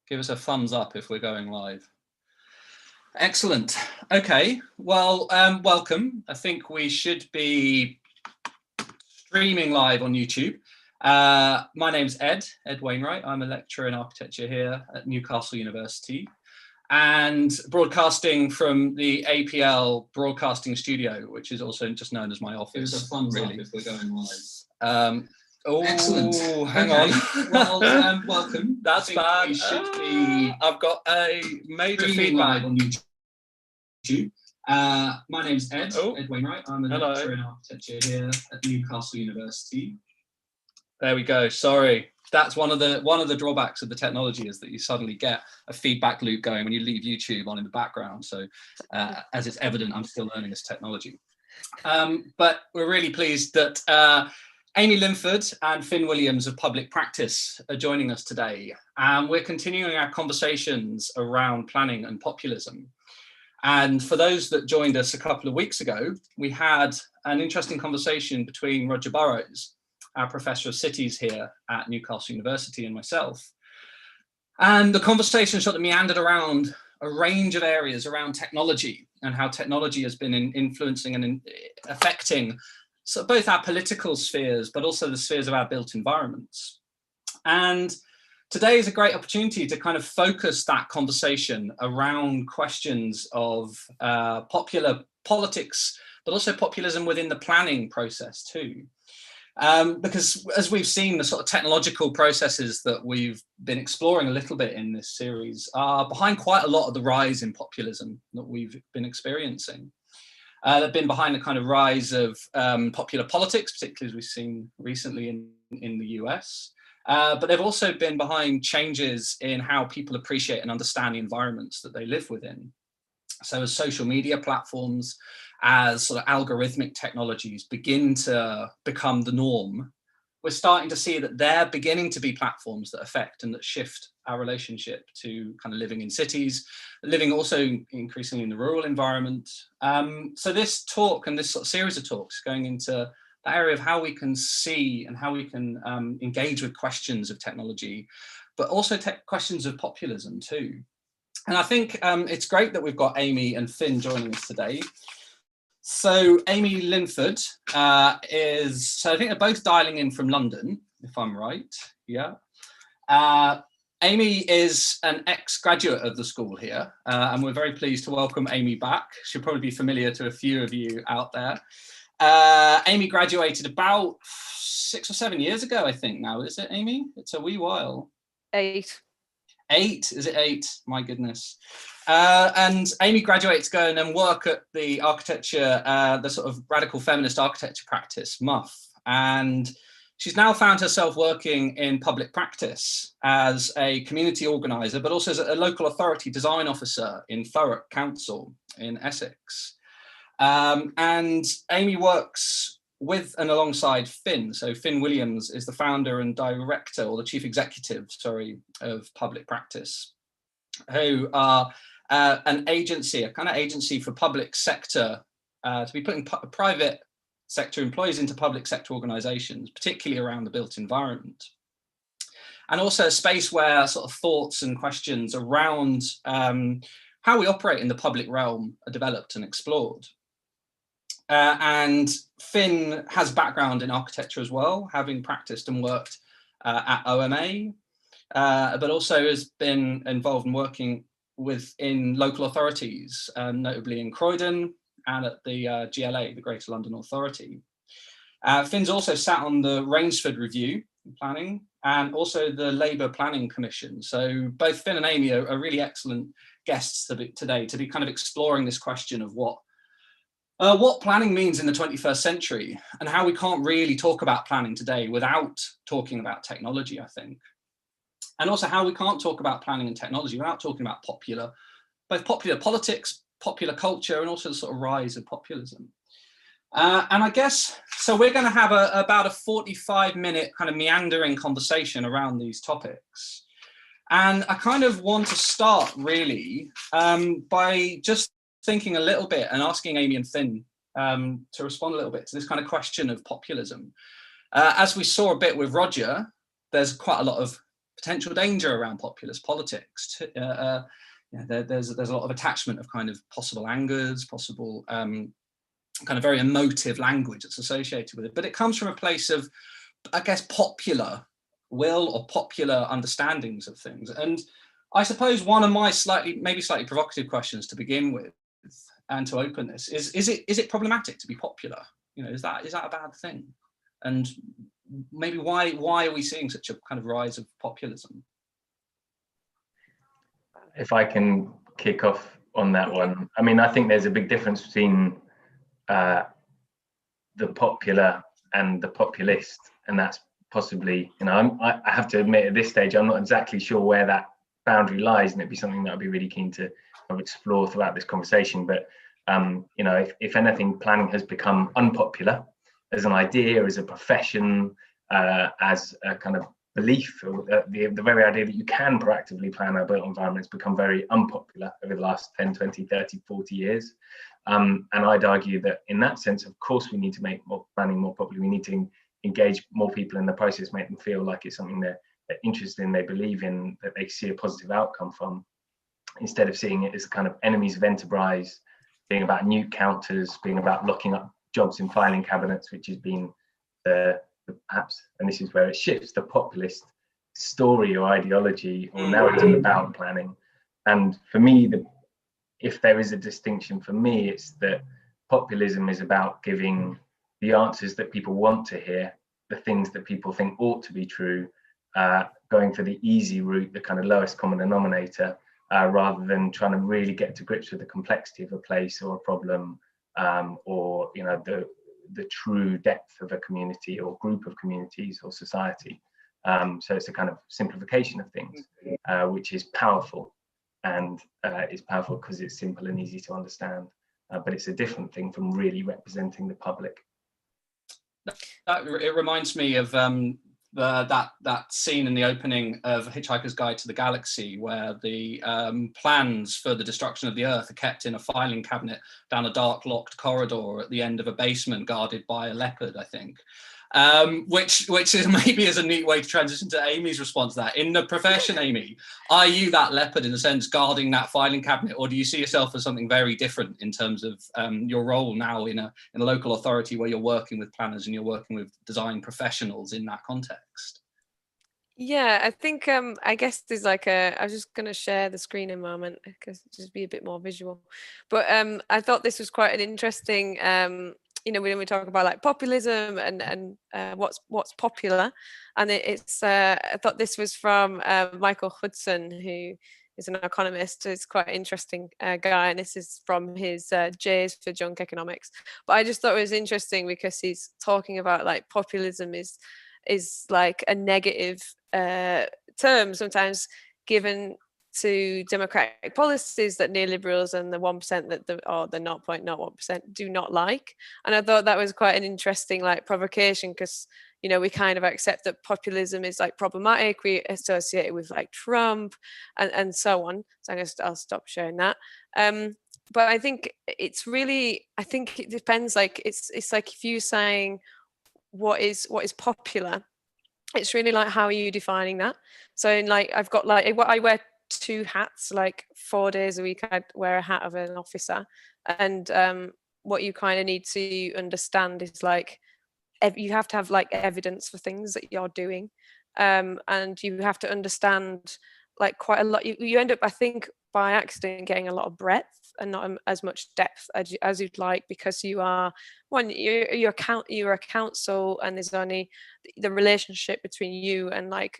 Give us a thumbs up if we're going live. Excellent. Okay, well, welcome. I think we should be streaming live on YouTube. My name's Ed Wainwright. I'm a lecturer in architecture here at Newcastle University and broadcasting from the APL Broadcasting Studio, which is also just known as my office. Give us a thumbs really. up if we're going live. Excellent. Hang on. Well, welcome. That's bad. We should be. I've got a major feedback on YouTube. My name's Ed Wainwright. I'm a lecturer in architecture here at Newcastle University. There we go. Sorry. That's one of the drawbacks of the technology is that you suddenly get a feedback loop going when you leave YouTube on in the background. So as it's evident, I'm still learning this technology. But we're really pleased that Amy Linford and Finn Williams of Public Practice are joining us today. And we're continuing our conversations around planning and populism. And for those that joined us a couple of weeks ago, we had an interesting conversation between Roger Burrows, our Professor of Cities here at Newcastle University, and myself. And the conversation sort of meandered around a range of areas around technology and how technology has been influencing and affecting so both our political spheres, but also the spheres of our built environments. And today is a great opportunity to kind of focus that conversation around questions of popular politics, but also populism within the planning process too. Because as we've seen, the sort of technological processes that we've been exploring a little bit in this series are behind quite a lot of the rise in populism that we've been experiencing. They've been behind the kind of rise of popular politics, particularly as we've seen recently in the US. But they've also been behind changes in how people appreciate and understand the environments that they live within. So as social media platforms, as sort of algorithmic technologies begin to become the norm, we're starting to see that they're beginning to be platforms that affect and that shift our relationship to kind of living in cities, living also increasingly in the rural environment. So this talk and this sort of series of talks going into the area of how we can see and how we can engage with questions of technology, but also questions of populism too. And I think it's great that we've got Amy and Finn joining us today. So Amy Linford so I think they're both dialing in from London, if I'm right. Yeah. Amy is an ex-graduate of the school here, and we're very pleased to welcome Amy back. She'll probably be familiar to a few of you out there. Amy graduated about 6 or 7 years ago, I think now, is it, Amy? It's a wee while. 8. 8? Is it 8? My goodness. And Amy graduated to go and then work at the architecture, the sort of radical feminist architecture practice, MUF. And she's now found herself working in public practice as a community organizer, but also as a local authority design officer in Thurrock Council in Essex. And Amy works with and alongside Finn. So Finn Williams is the founder and director, or the chief executive, sorry, of Public Practice, who are an agency, a kind of agency for public sector, to be putting private sector employees into public sector organizations, particularly around the built environment. And also a space where sort of thoughts and questions around how we operate in the public realm are developed and explored. And Finn has background in architecture as well, having practiced and worked at OMA, but also has been involved in working within local authorities, notably in Croydon and at the GLA, the Greater London Authority. Finn's also sat on the Rainsford Review in Planning and also the Labour Planning Commission. So both Finn and Amy are really excellent guests today to be kind of exploring this question of what planning means in the 21st century and how we can't really talk about planning today without talking about technology, I think. And also how we can't talk about planning and technology without talking about both popular politics, popular culture, and also the sort of rise of populism. And I guess, so we're going to have about a 45-minute kind of meandering conversation around these topics. And I kind of want to start really by just thinking a little bit and asking Amy and Finn to respond a little bit to this kind of question of populism. As we saw a bit with Roger, there's quite a lot of potential danger around populist politics. There's a lot of attachment of kind of possible angers, possible kind of very emotive language that's associated with it. But it comes from a place of, I guess, popular will or popular understandings of things. And I suppose one of my maybe slightly provocative questions to begin with, and to open this, is it problematic to be popular? Is that a bad thing? And maybe why are we seeing such a kind of rise of populism? If I can kick off on that one, I mean, I think there's a big difference between the popular and the populist, and that's possibly, I have to admit at this stage, I'm not exactly sure where that boundary lies, and it'd be something that I'd be really keen to explore throughout this conversation. But if anything, planning has become unpopular as an idea, as a profession, as a kind of belief. The very idea that you can proactively plan our built environments become very unpopular over the last 10, 20, 30, 40 years. And I'd argue that in that sense, of course, we need to make more planning more popular. We need to engage more people in the process, make them feel like it's something they're interested in, they believe in, that they see a positive outcome from, instead of seeing it as kind of enemies of enterprise, being about newt counters, being about locking up jobs in filing cabinets, which has been the perhaps, and this is where it shifts, the populist story or ideology or narrative about planning. And for me, if there is a distinction for me, it's that populism is about giving the answers that people want to hear, the things that people think ought to be true, going for the easy route, the kind of lowest common denominator, rather than trying to really get to grips with the complexity of a place or a problem, or the true depth of a community or group of communities or society. So it's a kind of simplification of things, which is powerful, and it's powerful because it's simple and easy to understand, but it's a different thing from really representing the public. It reminds me of that scene in the opening of Hitchhiker's Guide to the Galaxy, where the plans for the destruction of the Earth are kept in a filing cabinet down a dark, locked corridor at the end of a basement guarded by a leopard, I think. Which is maybe is a neat way to transition to Amy's response to that. In the profession, Amy, are you that leopard in a sense guarding that filing cabinet, or do you see yourself as something very different in terms of your role now in a local authority where you're working with planners and you're working with design professionals in that context? Yeah, I think I guess there's like I was just going to share the screen in a moment because just be a bit more visual. But I thought this was quite an interesting when we talk about like populism and what's popular, and I thought this was from Michael Hudson, who is an economist. It's quite an interesting guy, and this is from his J's for Junk Economics. But I just thought it was interesting because he's talking about like populism is like a negative term sometimes given to democratic policies that neoliberals and the 1% that the 0.01% do not like. And I thought that was quite an interesting like provocation, because we kind of accept that populism is like problematic. We associate it with like Trump and so on. So I'll stop sharing that. But I think it depends. Like it's like if you're saying what is popular, it's really like how are you defining that. So like I've got like I wear 2 hats, like 4 days a week I'd wear a hat of an officer, and what you kind of need to understand is like you have to have like evidence for things that you're doing, and you have to understand like quite a lot. You end up, I think, by accident getting a lot of breadth and not as much depth as you'd like, because you're a council, and there's only the relationship between you and like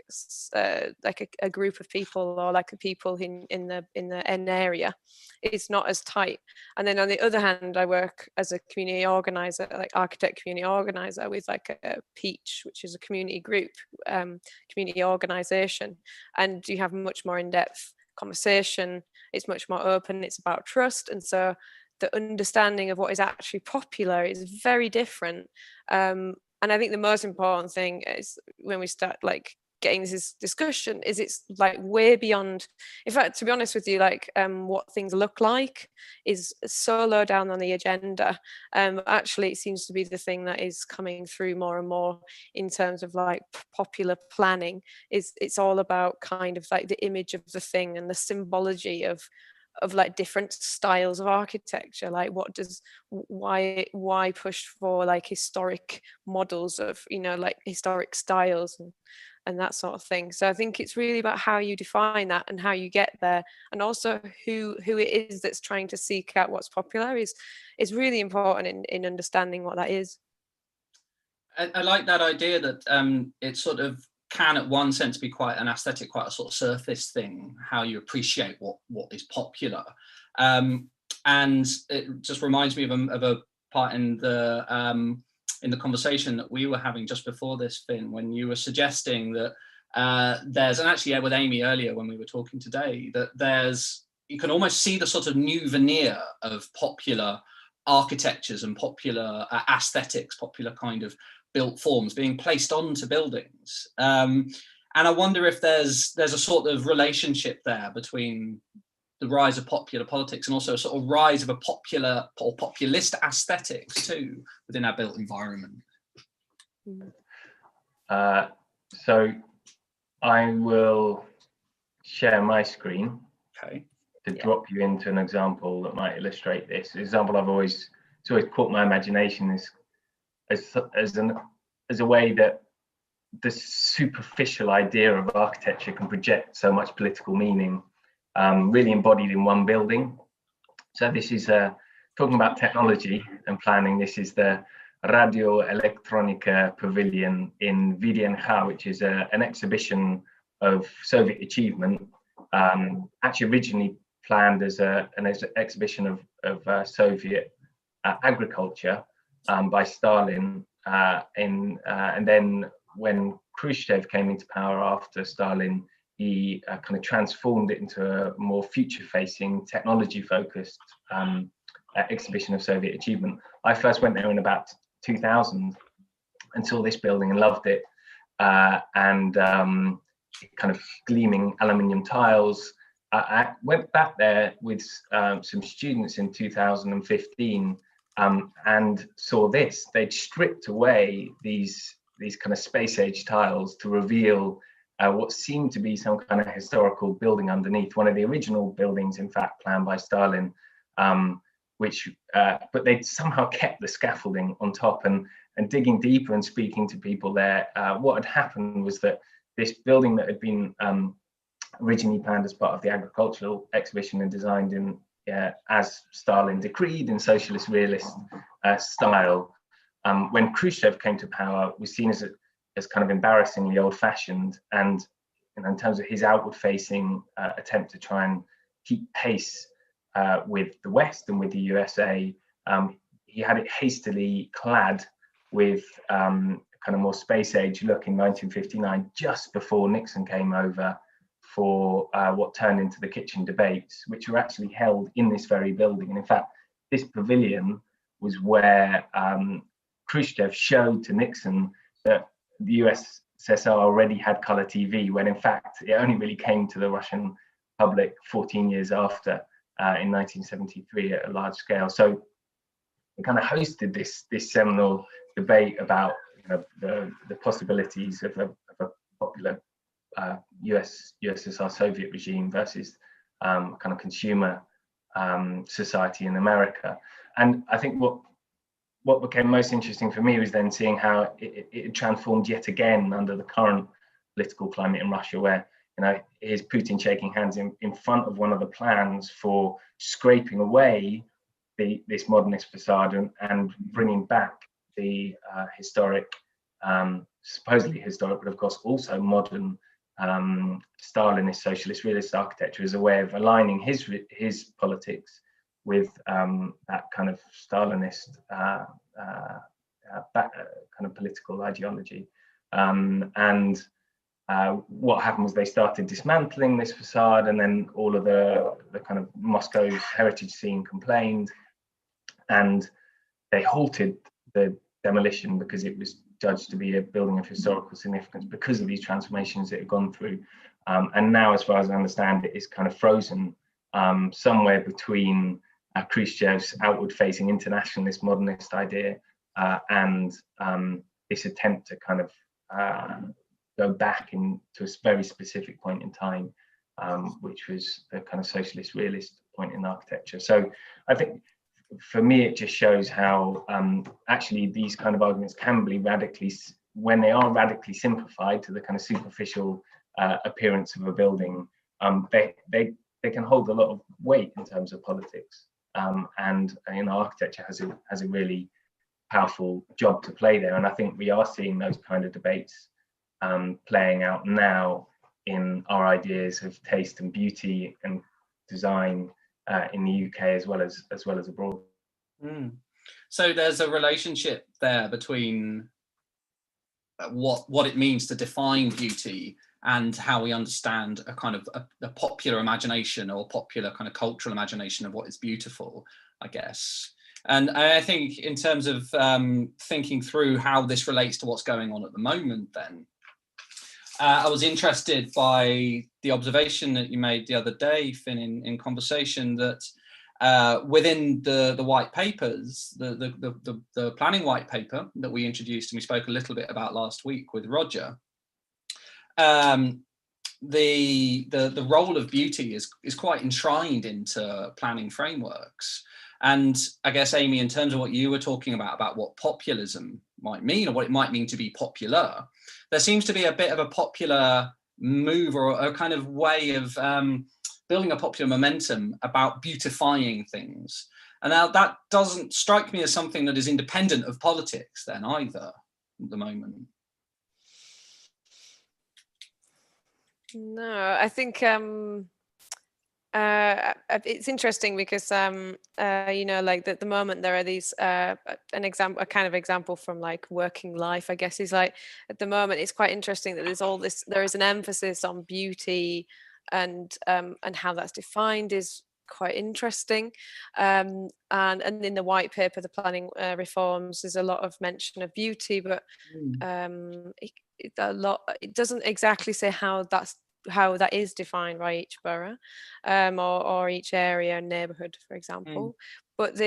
a group of people, or like the people in the N area, it's not as tight. And then on the other hand, I work as a community organizer, like architect community organizer, with like a Peach, which is a community group, community organization, and you have much more in-depth conversation. It's much more open. It's about trust, and so the understanding of what is actually popular is very different. And I think the most important thing is when we start like getting this discussion is it's like way beyond, in fact, to be honest with you, like what things look like is so low down on the agenda. Actually, it seems to be the thing that is coming through more and more in terms of like popular planning. It's all about kind of like the image of the thing and the symbology of like different styles of architecture. Like why push for like historic models of, you know, like historic styles and that sort of thing. So I think it's really about how you define that and how you get there, and also who it is that's trying to seek out what's popular is really important in understanding what that is. I like that idea that it sort of can at one sense be quite an aesthetic, quite a sort of surface thing, how you appreciate what is popular. And it just reminds me of a part in the conversation that we were having just before this, Finn, when you were suggesting that there's, and actually with Amy earlier when we were talking today, that you can almost see the sort of new veneer of popular architectures and popular aesthetics, popular kind of built forms being placed onto buildings. And I wonder if there's a sort of relationship there between the rise of popular politics and also a sort of rise of a popular or populist aesthetics too within our built environment. So I will share my screen to drop you into an example that might illustrate this. The example it's always caught my imagination is as a way that the superficial idea of architecture can project so much political meaning, really embodied in one building. So this is talking about technology and planning. This is the Radio Electronica Pavilion in Vydinha, which is an exhibition of Soviet achievement, actually originally planned as an exhibition of Soviet agriculture by Stalin, and then when Khrushchev came into power after Stalin, he kind of transformed it into a more future-facing, technology-focused exhibition of Soviet achievement. I first went there in about 2000 and saw this building and loved it, and kind of gleaming aluminium tiles. I went back there with some students in 2015 and saw this. They'd stripped away these kind of space age tiles to reveal what seemed to be some kind of historical building underneath, one of the original buildings, in fact, planned by Stalin, but they'd somehow kept the scaffolding on top. And digging deeper and speaking to people there, what had happened was that this building that had been originally planned as part of the agricultural exhibition and designed in as Stalin decreed in socialist realist style, when Khrushchev came to power, was seen as kind of embarrassingly old-fashioned, and in terms of his outward-facing attempt to try and keep pace with the West and with the USA, he had it hastily clad with kind of more space-age look in 1959, just before Nixon came over for what turned into the kitchen debates, which were actually held in this very building. And in fact, this pavilion was where Khrushchev showed to Nixon that the USSR already had color TV, when in fact it only really came to the Russian public 14 years after, in 1973 at a large scale. So it kind of hosted this seminal debate about, you know, the possibilities of a popular USSR Soviet regime versus kind of consumer society in America. And I think what became most interesting for me was then seeing how it transformed yet again under the current political climate in Russia, where, you know, here's Putin shaking hands in front of one of the plans for scraping away this modernist facade and bringing back the historic, supposedly historic, but of course also modern Stalinist socialist realist architecture as a way of aligning his politics with that kind of Stalinist kind of political ideology. What happened was they started dismantling this facade, and then all of the kind of Moscow's heritage scene complained, and they halted the demolition because it was judged to be a building of historical significance because of these transformations it had gone through. And now, as far as I understand it, it's kind of frozen somewhere between Khrushchev's outward-facing internationalist modernist idea and this attempt to kind of go back into a very specific point in time, which was the kind of socialist realist point in architecture. So I think for me, it just shows how actually these kind of arguments can be radically, when they are radically simplified to the kind of superficial appearance of a building, they can hold a lot of weight in terms of politics. And architecture has a really powerful job to play there. And I think we are seeing those kind of debates playing out now in our ideas of taste and beauty and design in the UK as well as abroad. So there's a relationship there between what it means to define beauty and how we understand a kind of a popular imagination or popular kind of cultural imagination of what is beautiful, I guess. And I think in terms of thinking through how this relates to what's going on at the moment, then I was interested by the observation that you made the other day, Finn, in conversation, that within the white papers, the planning white paper that we introduced and we spoke a little bit about last week with Roger, the role of beauty is quite enshrined into planning frameworks. And I guess, Amy, in terms of what you were talking about what populism might mean, or what it might mean to be popular, there seems to be a bit of a popular move or a kind of way of building a popular momentum about beautifying things. And now that doesn't strike me as something that is independent of politics then either at the moment. No, I think it's interesting because like at the moment there are these a kind of example from like working life, I guess, is like at the moment it's quite interesting that there is an emphasis on beauty and how that's defined is quite interesting, and in the white paper, the planning reforms, there's a lot of mention of beauty, but it doesn't exactly say how that is defined by each borough or each area and neighborhood, for example. But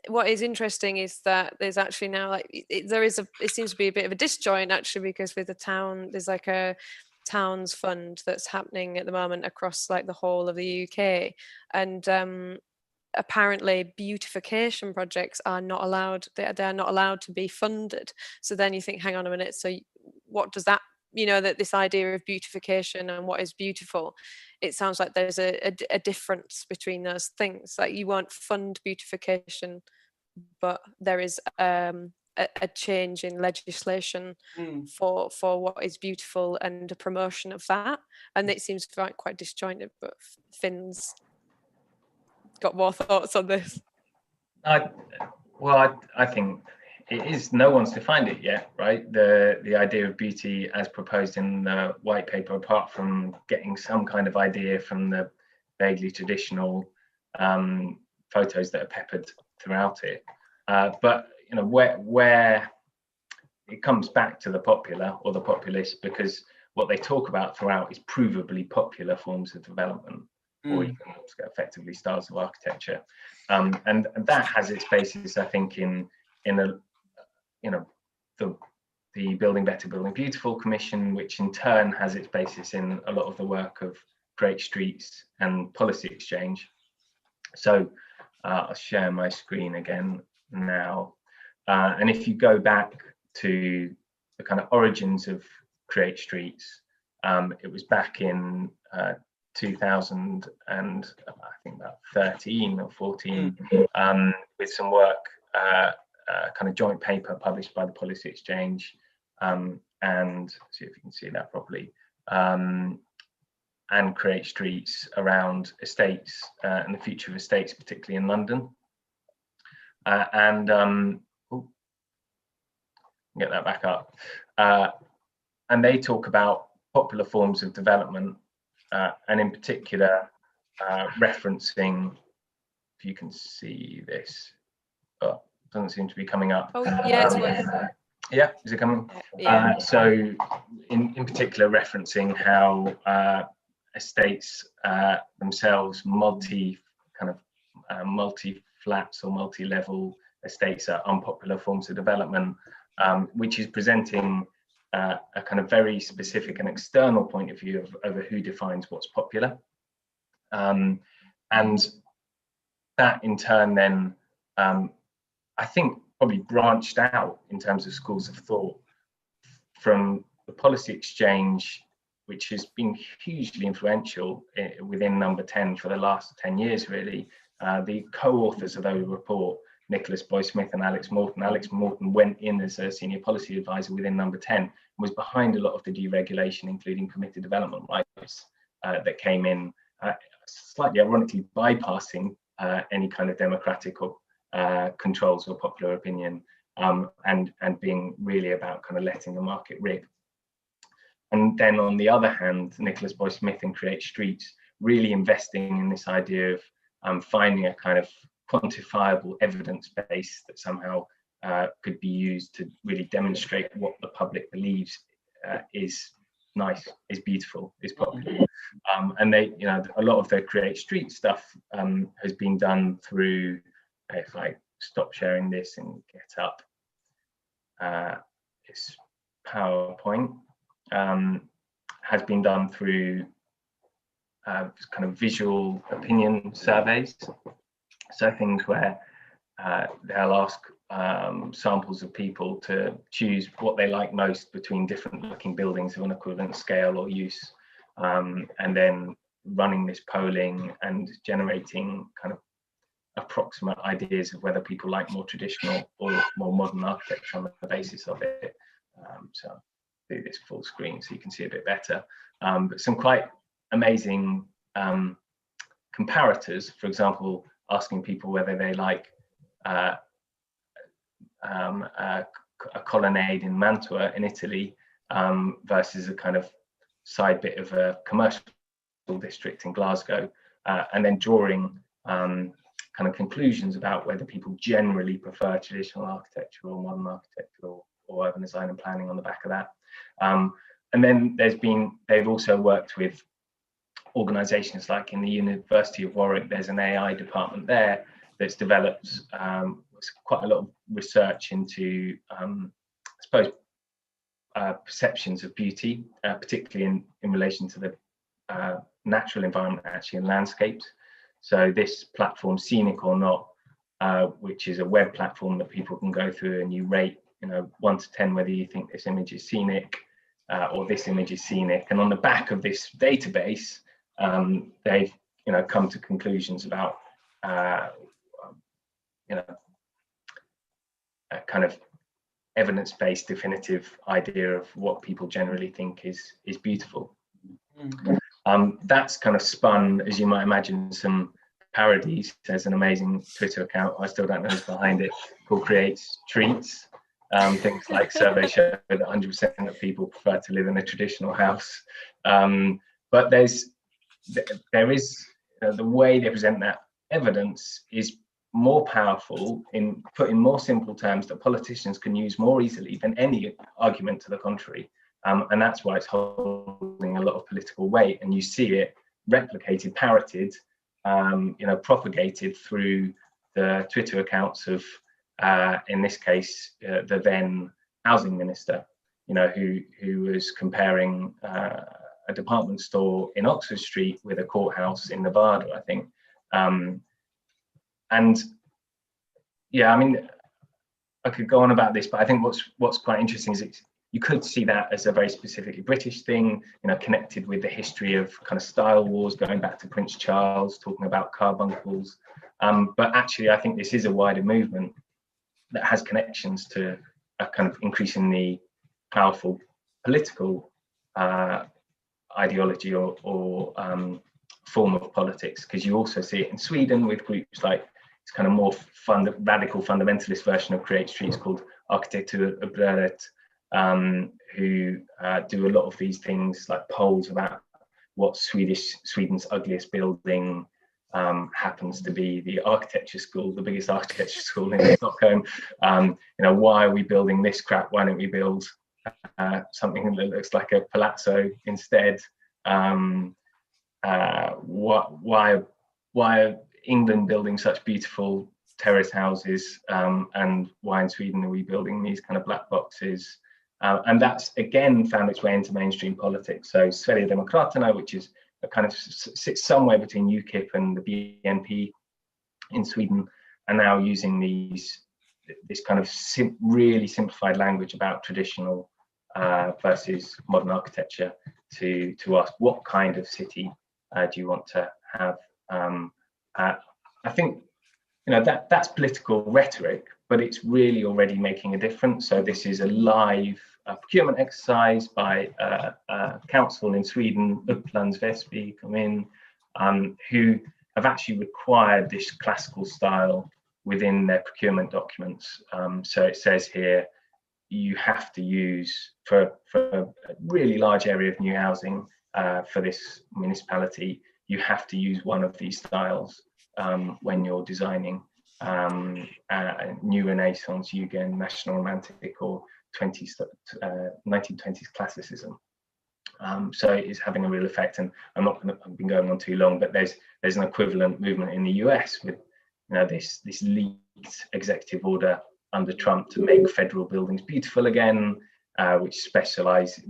what is interesting is that there's actually now it seems to be a bit of a disjoint actually, because with the town there's like a towns fund that's happening at the moment across like the whole of the UK, and apparently beautification projects are not allowed, they're not allowed to be funded. So then you think, hang on a minute, so what does that, that this idea of beautification and what is beautiful, it sounds like there's a difference between those things. Like you won't fund beautification, but there is a change in legislation for what is beautiful and a promotion of that, and it seems quite disjointed. But Finn's got more thoughts on this. I think it is, no one's defined it yet, right? The idea of beauty as proposed in the white paper, apart from getting some kind of idea from the vaguely traditional photos that are peppered throughout it, but where it comes back to the popular or the populist, because what they talk about throughout is provably popular forms of development, or even effectively styles of architecture, and that has its basis, I think, in the Building Better, Building Beautiful Commission, which in turn has its basis in a lot of the work of Create Streets and Policy Exchange. So I'll share my screen again now. And if you go back to the kind of origins of Create Streets, it was back in 2000 and I think about 13 or 14, with some work, kind of joint paper published by the Policy Exchange, and see if you can see that properly, and Create Streets around estates and the future of estates, particularly in London. Get that back up. And they talk about popular forms of development, and in particular referencing, if you can see this, doesn't seem to be coming up. Oh yeah, it's Yeah, is it coming? Yeah. So in particular referencing how estates themselves, multi flats or multi-level estates are unpopular forms of development, which is presenting a kind of very specific and external point of view over who defines what's popular. And that in turn then, I think, probably branched out in terms of schools of thought from the policy exchange, which has been hugely influential within Number 10 for the last 10 years, really. The co-authors of the report, Nicholas Boy-Smith and Alex Morton. Alex Morton went in as a senior policy advisor within Number 10 and was behind a lot of the deregulation, including permitted development rights that came in, slightly ironically bypassing any kind of democratic or controls or popular opinion, and being really about kind of letting the market rip. And then on the other hand, Nicholas Boy-Smith and Create Streets really investing in this idea of finding a kind of quantifiable evidence base that somehow could be used to really demonstrate what the public believes is nice, is beautiful, is popular. And they, a lot of the Create Streets stuff has been done through, if I stop sharing this and get up this PowerPoint, has been done through kind of visual opinion surveys. So things where they'll ask samples of people to choose what they like most between different looking buildings of an equivalent scale or use, and then running this polling and generating kind of approximate ideas of whether people like more traditional or more modern architecture on the basis of it. So I'll do this full screen so you can see a bit better. But some quite amazing comparators, for example, asking people whether they like a colonnade in Mantua in Italy versus a kind of side bit of a commercial district in Glasgow, and then drawing kind of conclusions about whether people generally prefer traditional architecture or modern architecture or urban design and planning on the back of that. And then they've also worked with organizations like in the University of Warwick, there's an AI department there that's developed quite a lot of research into, I suppose, perceptions of beauty, particularly in relation to the natural environment, actually, in landscapes. So this platform, Scenic or Not, which is a web platform that people can go through and you rate, 1 to 10, whether you think this image is scenic or this image is scenic. And on the back of this database, they've, come to conclusions about, a kind of evidence-based definitive idea of what people generally think is beautiful. That's kind of spun, as you might imagine, some parodies. There's an amazing Twitter account, I still don't know who's behind it, called Creates Treats. Things like surveys show that 100% of people prefer to live in a traditional house. But there is the way they present that evidence is more powerful in put in more simple terms that politicians can use more easily than any argument to the contrary. And that's why it's holding a lot of political weight, and you see it replicated, parroted, propagated through the Twitter accounts of, in this case, the then housing minister, who was comparing a department store in Oxford Street with a courthouse in Nevada, I think. And yeah, I mean, I could go on about this, but I think what's quite interesting is you could see that as a very specifically British thing, connected with the history of kind of style wars going back to Prince Charles, talking about carbuncles. But actually, I think this is a wider movement that has connections to a kind of increasingly powerful political ideology or form of politics, because you also see it in Sweden with groups like it's kind of more radical fundamentalist version of Create Streets called Arkitekturupproret, who do a lot of these things like polls about what's Sweden's ugliest building, happens to be the architecture school, the biggest architecture school in Stockholm. Why are we building this crap? Why don't we build something that looks like a palazzo instead? Why are England building such beautiful terrace houses, and why in Sweden are we building these kind of black boxes? And that's again found its way into mainstream politics. So Sverigedemokraterna, which is a kind of sits somewhere between UKIP and the BNP in Sweden, are now using this kind of really simplified language about traditional versus modern architecture to ask what kind of city do you want to have. I think that's political rhetoric, but it's really already making a difference. So this is a live procurement exercise by a council in Sweden, Upplands Väsby, who have actually required this classical style within their procurement documents. So it says here, you have to use, for a really large area of new housing for this municipality, you have to use one of these styles when you're designing New Renaissance, Jugend, National Romantic, or 1920s classicism. So it's having a real effect, and I've been going on too long, but there's an equivalent movement in the US with this leaked executive order under Trump to make federal buildings beautiful again, which specifies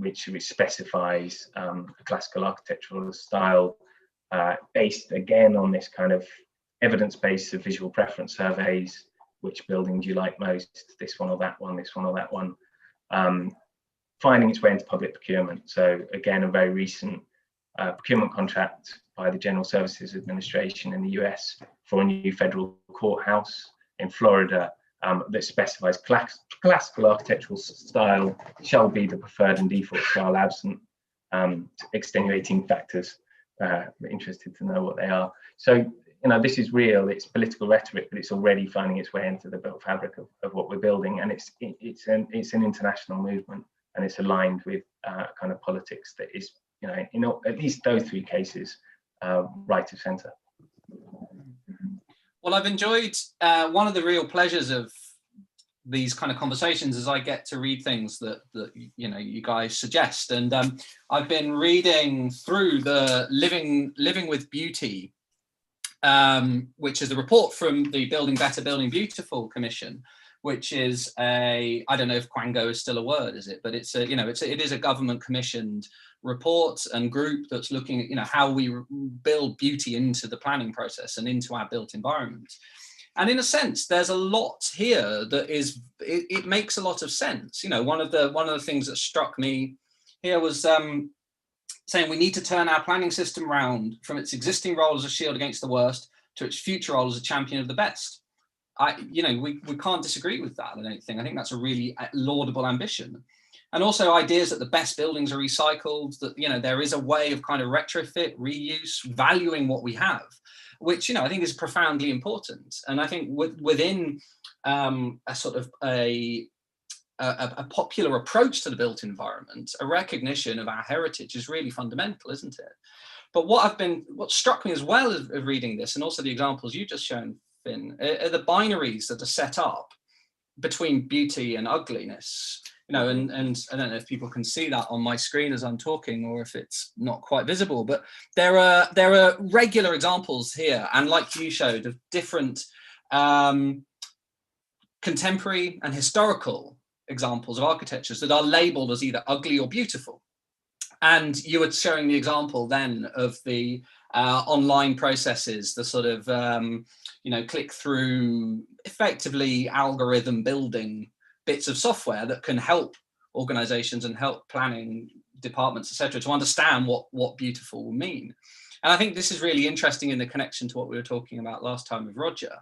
a classical architectural style based again on this kind of evidence base of visual preference surveys. Which building do you like most? This one or that one? This one or that one? Finding its way into public procurement. So again, a very recent procurement contract by the General Services Administration in the US for a new federal courthouse in Florida that specifies classical architectural style shall be the preferred and default style absent extenuating factors. Interested to know what they are. So this is real. It's political rhetoric, but it's already finding its way into the built fabric of what we're building, and it's an international movement, and it's aligned with kind of politics that is, in at least those three cases, right of centre. Well, I've enjoyed one of the real pleasures of these kind of conversations is I get to read things that you guys suggest, and I've been reading through the Living with Beauty, which is the report from the Building Better, Building Beautiful Commission, which is I don't know if Quango is still a word, is it? But it is a government commissioned report and group that's looking at how we build beauty into the planning process and into our built environment. And in a sense, there's a lot here that it makes a lot of sense. One of the things that struck me here was saying we need to turn our planning system around from its existing role as a shield against the worst to its future role as a champion of the best. We can't disagree with that, I don't think. I think that's a really laudable ambition. And also ideas that the best buildings are recycled, that, there is a way of kind of retrofit, reuse, valuing what we have, which, I think is profoundly important. And I think within a sort of a popular approach to the built environment, a recognition of our heritage is really fundamental, isn't it? But what struck me as well as reading this, and also the examples you just shown, Finn, are the binaries that are set up between beauty and ugliness. And I don't know if people can see that on my screen as I'm talking, or if it's not quite visible, but there are regular examples here, and like you showed, of different contemporary and historical examples of architectures that are labeled as either ugly or beautiful. And you were showing the example then of the online processes, the sort of click through, effectively algorithm building bits of software that can help organizations and help planning departments, etc., to understand what beautiful will mean. And I think this is really interesting in the connection to what we were talking about last time with Roger,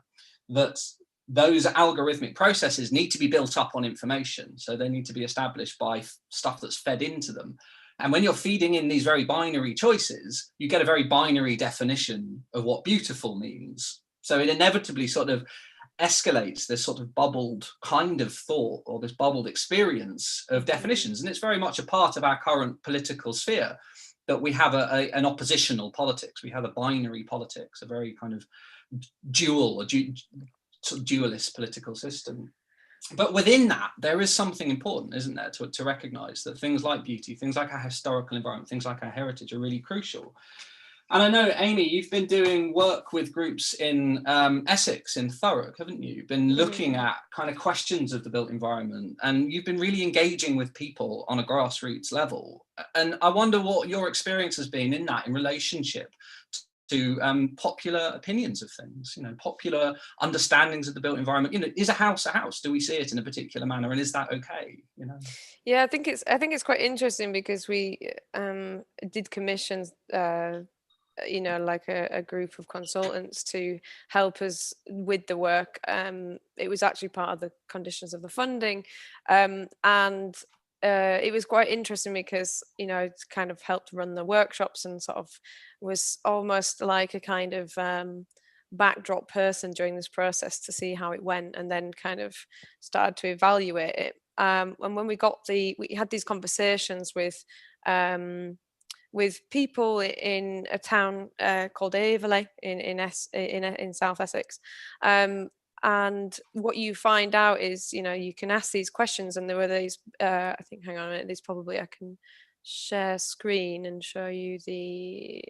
that those algorithmic processes need to be built up on information. So they need to be established by stuff that's fed into them. And when you're feeding in these very binary choices, you get a very binary definition of what beautiful means. So it inevitably sort of escalates this sort of bubbled kind of thought, or this bubbled experience of definitions. And it's very much a part of our current political sphere, that we have an oppositional politics. We have a binary politics, a very kind of sort of dualist political system. But within that, there is something important, isn't there, to recognise that things like beauty, things like our historical environment, things like our heritage are really crucial. And I know, Amy, you've been doing work with groups in Essex, in Thurrock, haven't you? You've been looking at kind of questions of the built environment, and you've been really engaging with people on a grassroots level. And I wonder what your experience has been in that, in relationship to popular opinions of things, popular understandings of the built environment. Is a house a house? Do we see it in a particular manner, and is that okay? Yeah, I think it's quite interesting, because we did commissions. Like a group of consultants to help us with the work. It was actually part of the conditions of the funding, and it was quite interesting because it kind of helped run the workshops and sort of was almost like a kind of backdrop person during this process to see how it went, and then kind of started to evaluate it. And when we had these conversations with people in a town called Averley in South Essex. And what you find out is, you can ask these questions, and there were these, I think, hang on a minute, there's probably, I can share screen and show you the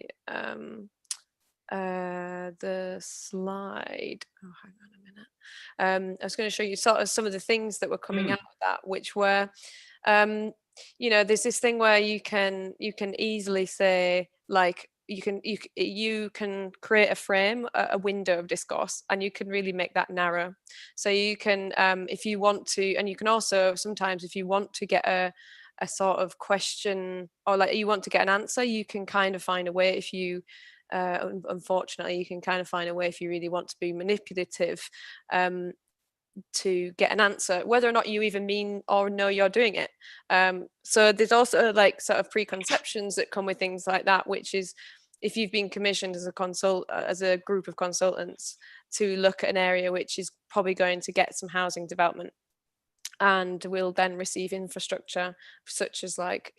slide. Oh, hang on a minute. I was going to show you sort of some of the things that were coming out of that, which were, there's this thing where you can easily say, like, you can create a frame, a window of discourse, and you can really make that narrow. So you can, if you want to, and you can also sometimes, if you want to get a sort of question, or like you want to get an answer, you can kind of find a way, if you unfortunately you can kind of find a way, if you really want to be manipulative, to get an answer, whether or not you even mean or know you're doing it. So there's also like sort of preconceptions that come with things like that, which is, if you've been commissioned as a group of consultants to look at an area which is probably going to get some housing development, and will then receive infrastructure such as like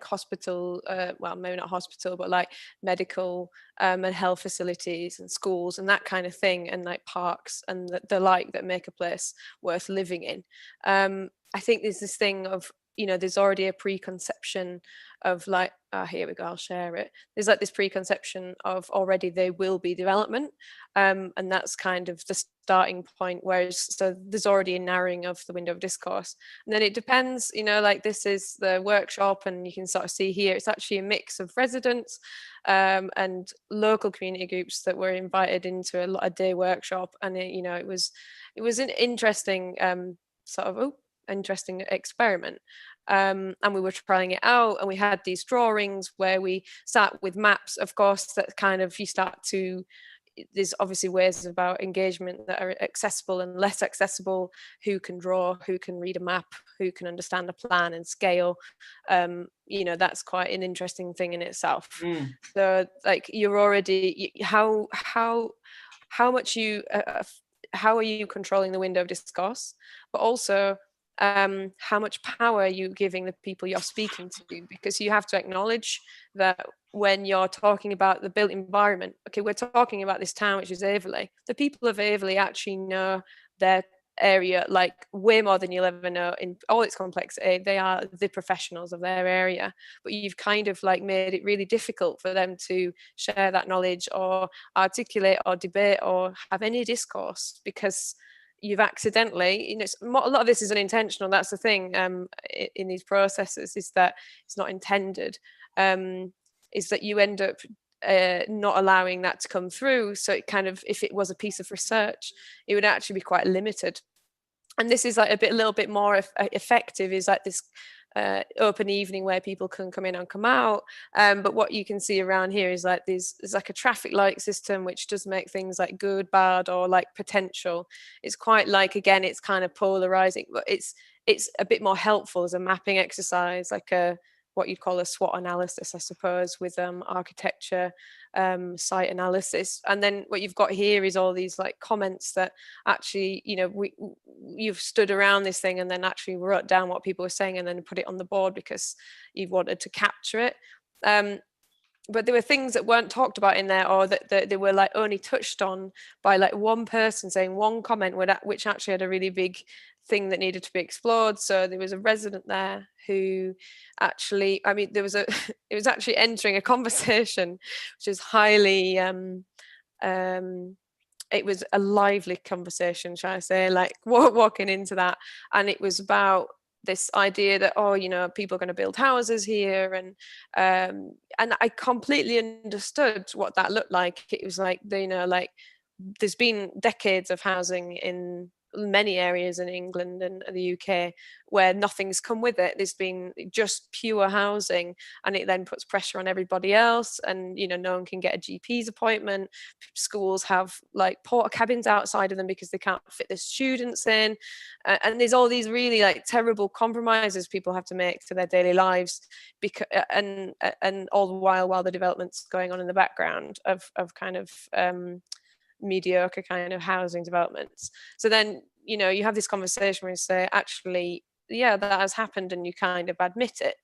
hospital, well, maybe not hospital, but like medical and health facilities and schools and that kind of thing, and like parks and the like, that make a place worth living in. I think there's this thing of, there's already a preconception of like, here we go, I'll share it. There's like this preconception of already there will be development, and that's kind of the starting point, whereas so there's already a narrowing of the window of discourse. And then it depends, like this is the workshop, and you can sort of see here it's actually a mix of residents and local community groups that were invited into a day workshop. And it was an interesting interesting experiment, and we were trying it out, and we had these drawings where we sat with maps, of course, that kind of, you start to, there's obviously ways about engagement that are accessible and less accessible, who can draw, who can read a map, who can understand a plan and scale. That's quite an interesting thing in itself. So like, you're already, how much you how are you controlling the window of discourse, but also how much power are you giving the people you're speaking to? Because you have to acknowledge that when you're talking about the built environment, okay, we're talking about this town, which is Averley. The people of Averley actually know their area like way more than you'll ever know in all its complexity. They are the professionals of their area, but you've kind of like made it really difficult for them to share that knowledge or articulate or debate or have any discourse, because you've accidentally, a lot of this is unintentional. That's the thing in these processes, is that it's not intended, is that you end up not allowing that to come through. So it kind of, if it was a piece of research, it would actually be quite limited. And this is like a little bit more effective, is like this open evening where people can come in and come out. But what you can see around here is like there's like a traffic light system, which does make things like good, bad, or like potential. It's quite like, again, it's kind of polarizing, but it's a bit more helpful as a mapping exercise, like what you'd call a SWOT analysis, I suppose, with architecture, site analysis. And then what you've got here is all these like comments that actually, you've stood around this thing and then actually wrote down what people were saying and then put it on the board because you wanted to capture it. but there were things that weren't talked about in there, or that they were like only touched on by like one person saying one comment, which actually had a really big thing that needed to be explored. So there was a resident there who actually, I mean, there was it was actually entering a conversation which is highly it was a lively conversation, shall I say, like walking into that, and it was about this idea that, oh, you know, people are going to build houses here, and I completely understood what that looked like. It was like, you know, like there's been decades of housing in many areas in England and the UK where nothing's come with it. There's been just pure housing, and it then puts pressure on everybody else, and you know, no one can get a GP's appointment. Schools have like porta cabins outside of them because they can't fit the students in, and there's all these really like terrible compromises people have to make to their daily lives, because and all the while the development's going on in the background of kind of mediocre kind of housing developments. So then, you know, you have this conversation where you say, actually, yeah, that has happened, and you kind of admit it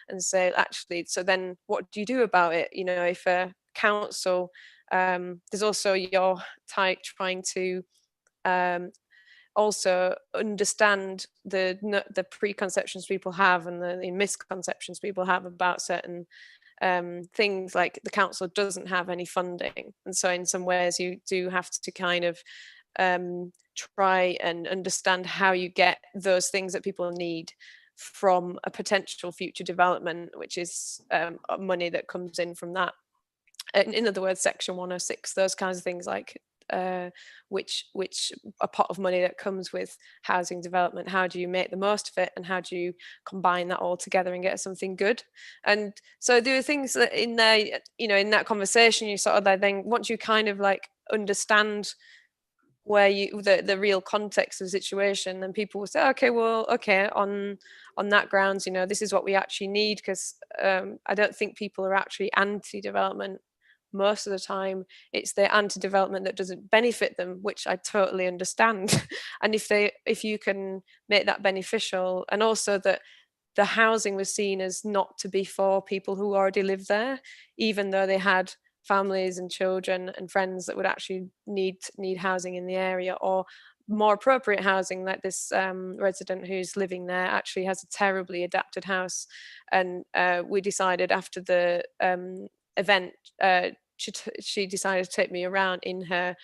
and say, actually, so then what do you do about it? You know, if a council, there's also your type trying to also understand the preconceptions people have and the misconceptions people have about certain things. Like the council doesn't have any funding, and so in some ways you do have to kind of try and understand how you get those things that people need from a potential future development, which is money that comes in from that. In other words, Section 106, those kinds of things, like which a pot of money that comes with housing development, how do you make the most of it, and how do you combine that all together and get something good? And so there are things that in there, you know, in that conversation, you sort of then, once you kind of like understand where you the real context of the situation, then people will say, okay, well, okay, on that grounds, you know, this is what we actually need, because I don't think people are actually anti-development. Most of the time it's the anti-development that doesn't benefit them, which I totally understand. And if you can make that beneficial, and also that the housing was seen as not to be for people who already live there, even though they had families and children and friends that would actually need housing in the area, or more appropriate housing, like this resident who's living there actually has a terribly adapted house. And we decided after the event, she decided to take me around in her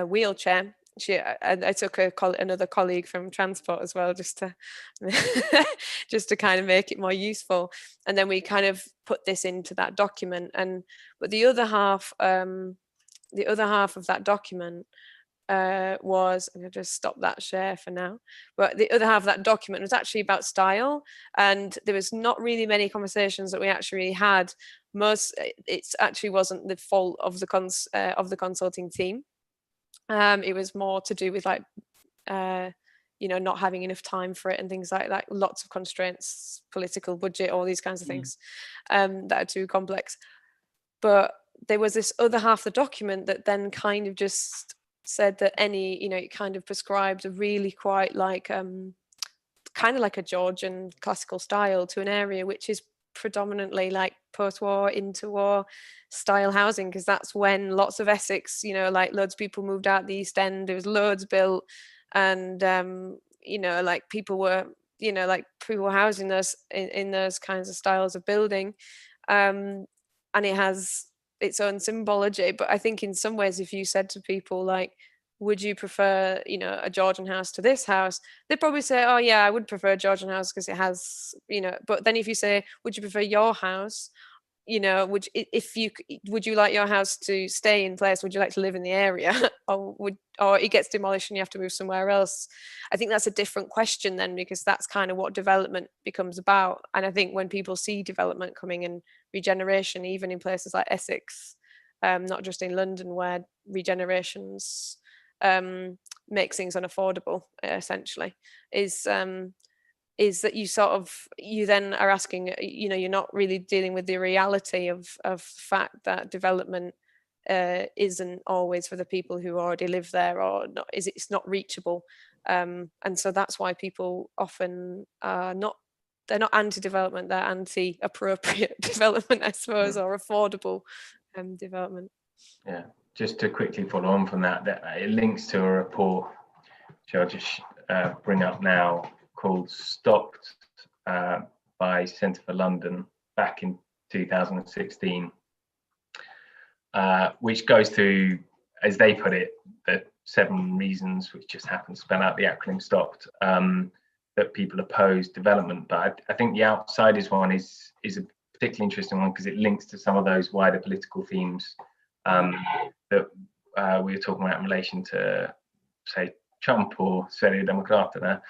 wheelchair. I took another colleague from transport as well, just to just to kind of make it more useful. And then we kind of put this into that document. But the other half of that document was, I'm going to just stop that share for now, but the other half of that document was actually about style, and there was not really many conversations that we actually had. It actually wasn't the fault of the consulting team. It was more to do with like you know, not having enough time for it and things like that, lots of constraints, political budget, all these kinds of things that are too complex. But there was this other half of the document that then kind of just said that you know, it kind of prescribed a really quite like kind of like a Georgian classical style to an area which is predominantly like post-war, interwar style housing, because that's when lots of Essex, you know, like loads of people moved out the East End, there was loads built, and you know, like people were housing those in those kinds of styles of building, and it has its own symbology. But I think in some ways, if you said to people like, would you prefer, you know, a Georgian house to this house, they'd probably say, oh yeah, I would prefer a Georgian house because it has, you know. But then if you say, would you prefer your house, you know, would you like your house to stay in place, would you like to live in the area, or it gets demolished and you have to move somewhere else? I think that's a different question then, because that's kind of what development becomes about. And I think when people see development coming in, regeneration, even in places like Essex, not just in London, where regenerations makes things unaffordable, essentially, is that you then are asking, you know, you're not really dealing with the reality of the fact that development isn't always for the people who already live there, or not, it's not reachable, and so that's why people often are not they're not anti-development, they're anti-appropriate development, I suppose, or affordable development. Yeah. Just to quickly follow on from that, it links to a report, which I'll just bring up now, called Stopped by Centre for London back in 2016, which goes through, as they put it, the 7 reasons, which just happen to spell out the acronym STOPPED, that people oppose development. But I think the outsiders one is a particularly interesting one because it links to some of those wider political themes that we were talking about in relation to, say, Trump or Serie Democrata.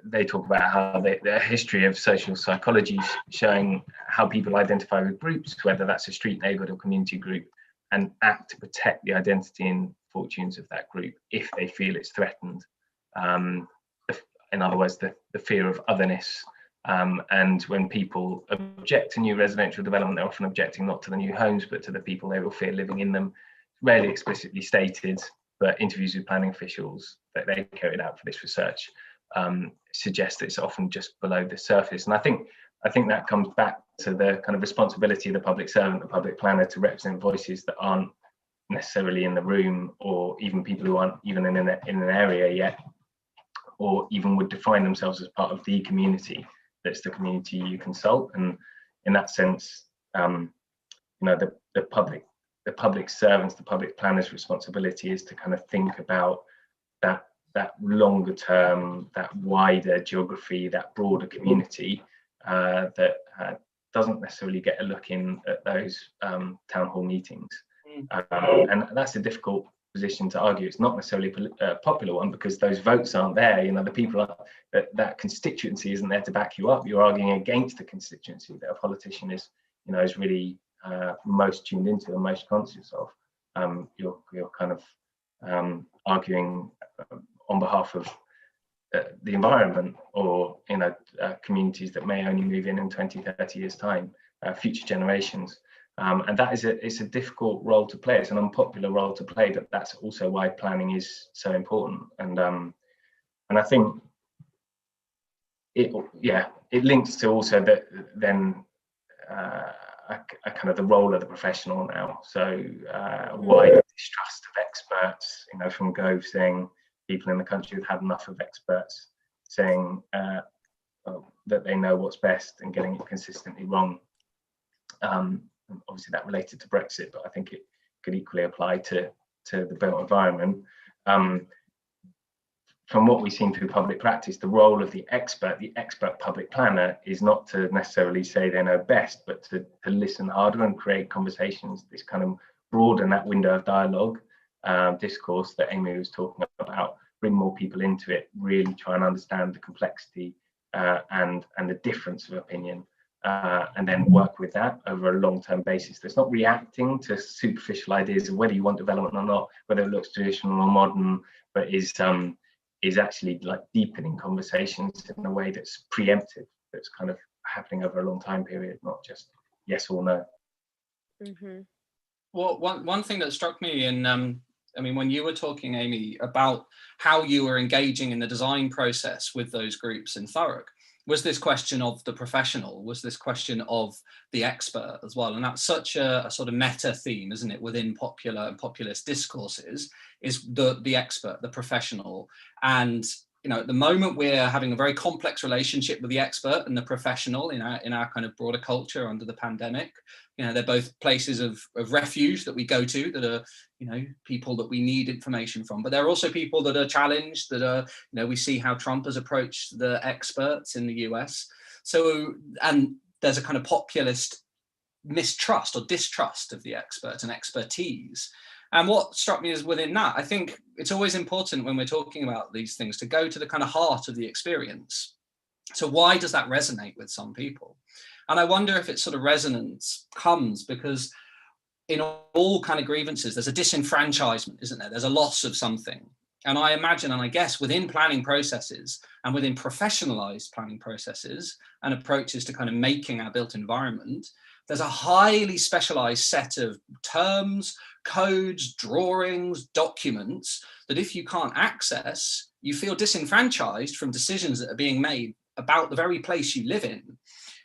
They talk about how their history of social psychology showing how people identify with groups, whether that's a street, neighborhood or community group, and act to protect the identity and fortunes of that group if they feel it's threatened. In other words, the fear of otherness. And when people object to new residential development, they're often objecting not to the new homes, but to the people they will fear living in them. Rarely explicitly stated, but interviews with planning officials that they carried out for this research suggest that it's often just below the surface. And I think that comes back to the kind of responsibility of the public servant, the public planner, to represent voices that aren't necessarily in the room, or even people who aren't even in an area yet, or even would define themselves as part of the community that's the community you consult. And in that sense, the public servants, the public planner's responsibility is to kind of think about that longer term, that wider geography, that broader community that doesn't necessarily get a look in at those town hall meetings. And that's a difficult position to argue. It's not necessarily a popular one because those votes aren't there. The people that constituency isn't there to back you up. You're arguing against the constituency that a politician is really most tuned into and most conscious of. You're kind of arguing on behalf of the environment, or communities that may only move in 20, 30 years time, future generations. And that is it's a difficult role to play. It's an unpopular role to play, but that's also why planning is so important. And I think it links to also that then a kind of the role of the professional now. So wider distrust of experts, from Gove saying people in the country have had enough of experts saying that they know what's best and getting it consistently wrong. Obviously that related to Brexit, but I think it could equally apply to the built environment. From what we've seen through public practice, the role of the expert public planner is not to necessarily say they know best, but to listen harder and create conversations, this kind of broaden that window of dialogue, discourse that Amy was talking about, bring more people into it, really try and understand the complexity and the difference of opinion. And then work with that over a long-term basis. That's not reacting to superficial ideas of whether you want development or not, whether it looks traditional or modern, but is actually like deepening conversations in a way that's preemptive, that's kind of happening over a long time period, not just yes or no. Mm-hmm. Well, one thing that struck me in when you were talking, Amy, about how you were engaging in the design process with those groups in Thurrock, was this question of the professional, was this question of the expert as well. And that's such a sort of meta theme, isn't it, within popular and populist discourses, is the expert, the professional. And at the moment we're having a very complex relationship with the expert and the professional in our kind of broader culture under the pandemic. They're both places of refuge that we go to, that are people that we need information from, but there are also people that are challenged, that are we see how Trump has approached the experts in the US. So, and there's a kind of populist mistrust or distrust of the experts and expertise. And what struck me is within that, I think it's always important when we're talking about these things to go to the kind of heart of the experience. So why does that resonate with some people? And I wonder if its sort of resonance comes because in all kind of grievances, there's a disenfranchisement, isn't there? There's a loss of something. And I imagine, and I guess within planning processes and within professionalized planning processes and approaches to kind of making our built environment, there's a highly specialized set of terms, codes, drawings, documents that if you can't access, you feel disenfranchised from decisions that are being made about the very place you live in.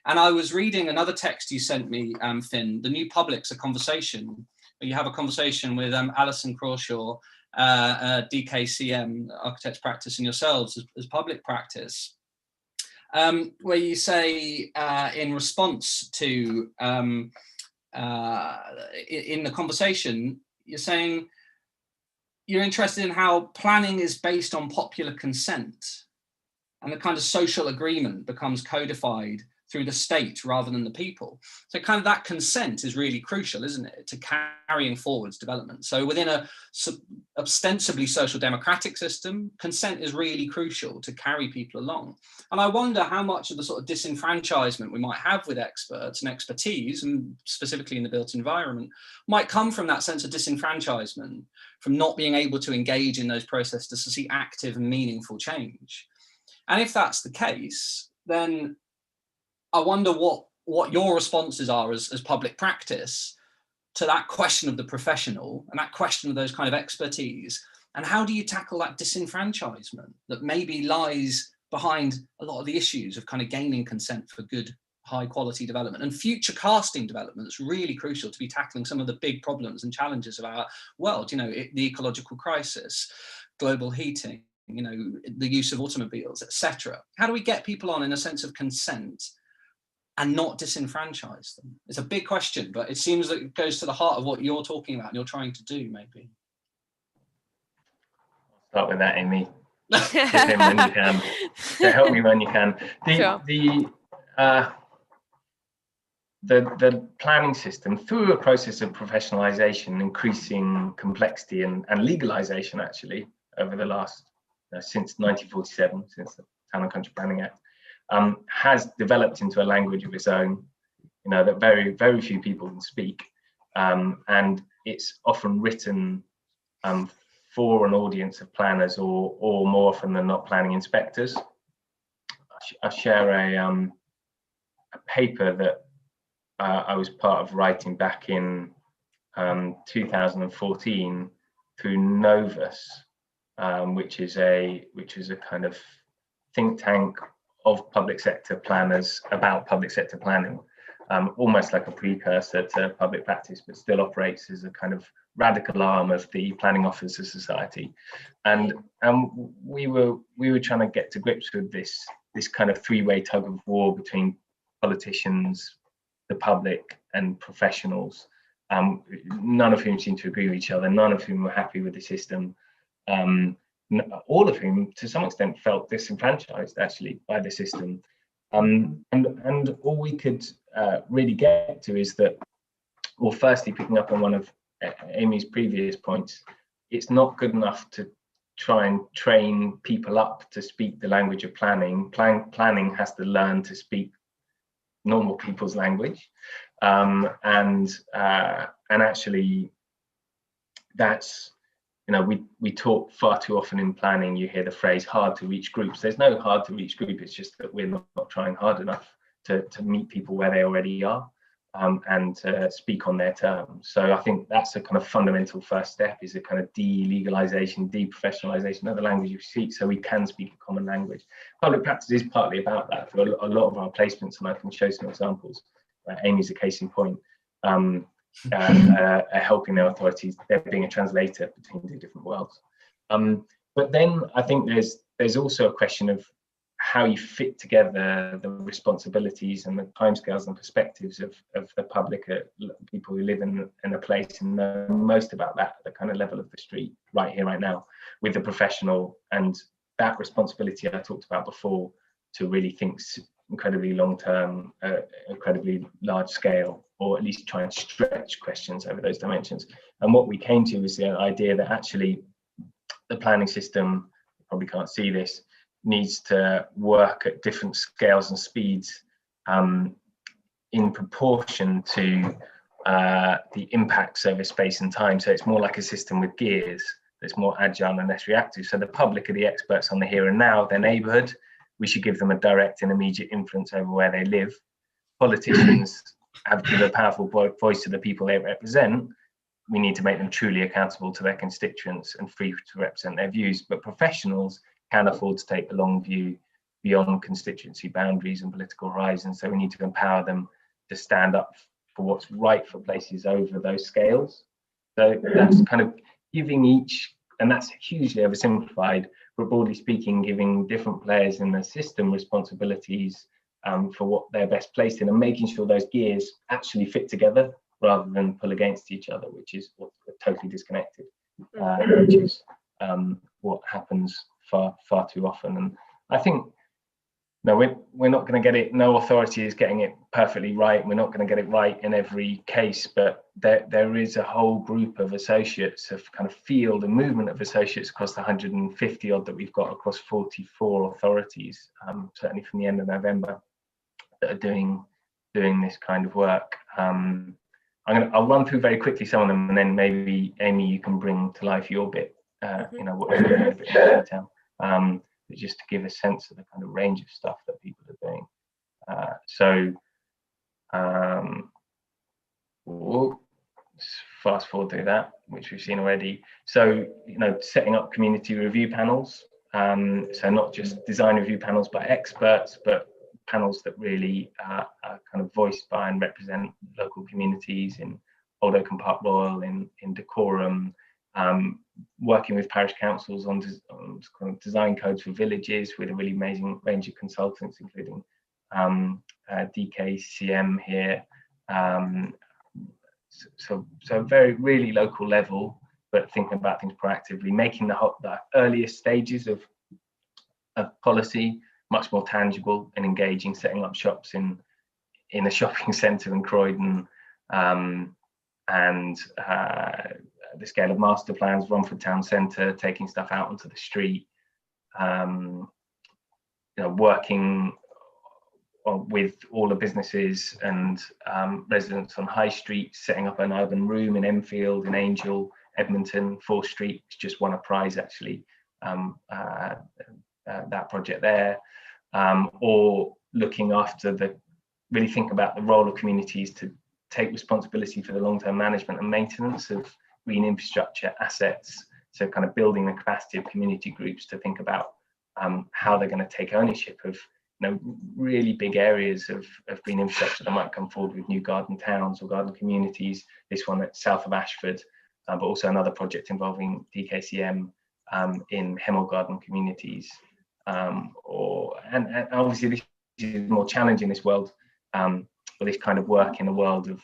And I was reading another text you sent me, Finn, The New Public's a conversation. You have a conversation with Alison Crawshaw, DKCM, Architects Practice, and yourselves as public practice, where you say in response to, in the conversation, you're saying you're interested in how planning is based on popular consent and the kind of social agreement becomes codified through the state rather than the people. So kind of that consent is really crucial, isn't it, to carrying forwards development. So within a ostensibly social democratic system, consent is really crucial to carry people along. And I wonder how much of the sort of disenfranchisement we might have with experts and expertise, and specifically in the built environment, might come from that sense of disenfranchisement, from not being able to engage in those processes to see active and meaningful change. And if that's the case, then I wonder what your responses are as public practice to that question of the professional and that question of those kind of expertise, and how do you tackle that disenfranchisement that maybe lies behind a lot of the issues of kind of gaining consent for good, high quality development, and future casting development that's really crucial to be tackling some of the big problems and challenges of our world, you know, the ecological crisis, global heating, you know, the use of automobiles, etc. How do we get people on in a sense of consent and not disenfranchise them? It's a big question, but it seems that it goes to the heart of what you're talking about and you're trying to do, maybe. Start with that, Amy. Chip in when you can. So help me when you can. The planning system, through a process of professionalization, increasing complexity and legalization, actually, over the last, since 1947, since the Town and Country Planning Act, has developed into a language of its own, you know, that very, very few people can speak. And it's often written for an audience of planners or more often than not planning inspectors. I share a paper that I was part of writing back in 2014 through Novus, which is a kind of think tank of public sector planners about public sector planning, almost like a precursor to public practice, but still operates as a kind of radical arm of the Planning Officers Society. And we were trying to get to grips with this kind of three-way tug of war between politicians, the public, and professionals, none of whom seemed to agree with each other, none of whom were happy with the system. All of whom, to some extent, felt disenfranchised actually by the system, and all we could really get to is that, well, firstly, picking up on one of Amy's previous points, it's not good enough to try and train people up to speak the language of planning. Planning has to learn to speak normal people's language, and actually, that's. You know, we talk far too often in planning, you hear the phrase hard to reach groups. There's no hard to reach group, it's just that we're not trying hard enough to meet people where they already are, and to speak on their terms. So I think that's a kind of fundamental first step, is a kind of de-legalization, de-professionalization of the language you speak, so we can speak a common language. Public practice is partly about that for a lot of our placements, and I can show some examples. Amy's a case in point. Helping their authorities, there being a translator between the different worlds. But then I think there's also a question of how you fit together the responsibilities and the timescales and perspectives of the public, people who live in a place and know most about that, the kind of level of the street, right here, right now, with the professional, and that responsibility I talked about before, to really think incredibly long-term, incredibly large scale, or at least try and stretch questions over those dimensions. And what we came to was the idea that actually the planning system, you probably can't see this, needs to work at different scales and speeds in proportion to the impacts over space and time. So it's more like a system with gears that's more agile and less reactive. So the public are the experts on the here and now, their neighbourhood. We should give them a direct and immediate influence over where they live. Politicians have given a powerful voice to the people they represent, we need to make them truly accountable to their constituents and free to represent their views. But professionals can afford to take the long view beyond constituency boundaries and political horizons. So we need to empower them to stand up for what's right for places over those scales. So that's kind of giving each, and that's hugely oversimplified, but broadly speaking, giving different players in the system responsibilities for what they're best placed in, and making sure those gears actually fit together rather than pull against each other, which is what's totally disconnected, which is what happens far too often. And I think, no, we're not going to get it. No authority is getting it perfectly right. We're not going to get it right in every case, but there is a whole group of associates, of kind of field and movement of associates across the 150 odd that we've got across 44 authorities, certainly from the end of November, that are doing this kind of work. I'll run through very quickly some of them, and then maybe Amy, you can bring to life your bit, what you're doing in a bit more detail. Just to give a sense of the kind of range of stuff that people are doing. We'll fast forward through that, which we've seen already. So, setting up community review panels. So not just design review panels by experts, but panels that really are kind of voiced by and represent local communities in Old Oakham Park Royal, in Dacorum, working with parish councils on kind of design codes for villages with a really amazing range of consultants, including DKCM here. So very really local level, but thinking about things proactively, making the earliest stages of policy much more tangible and engaging, setting up shops in a shopping centre in Croydon, and the scale of master plans, Romford Town Centre, taking stuff out onto the street, working with all the businesses and residents on High Street, setting up an urban room in Enfield, in Angel, Edmonton, 4th Street, which just won a prize actually, that project there, or looking after really think about the role of communities to take responsibility for the long-term management and maintenance of green infrastructure assets. So kind of building the capacity of community groups to think about how they're going to take ownership of really big areas of green infrastructure that might come forward with new garden towns or garden communities. This one at south of Ashford, but also another project involving DKCM in Hemel Garden communities. And obviously this is more challenging in this world, or this kind of work in a world of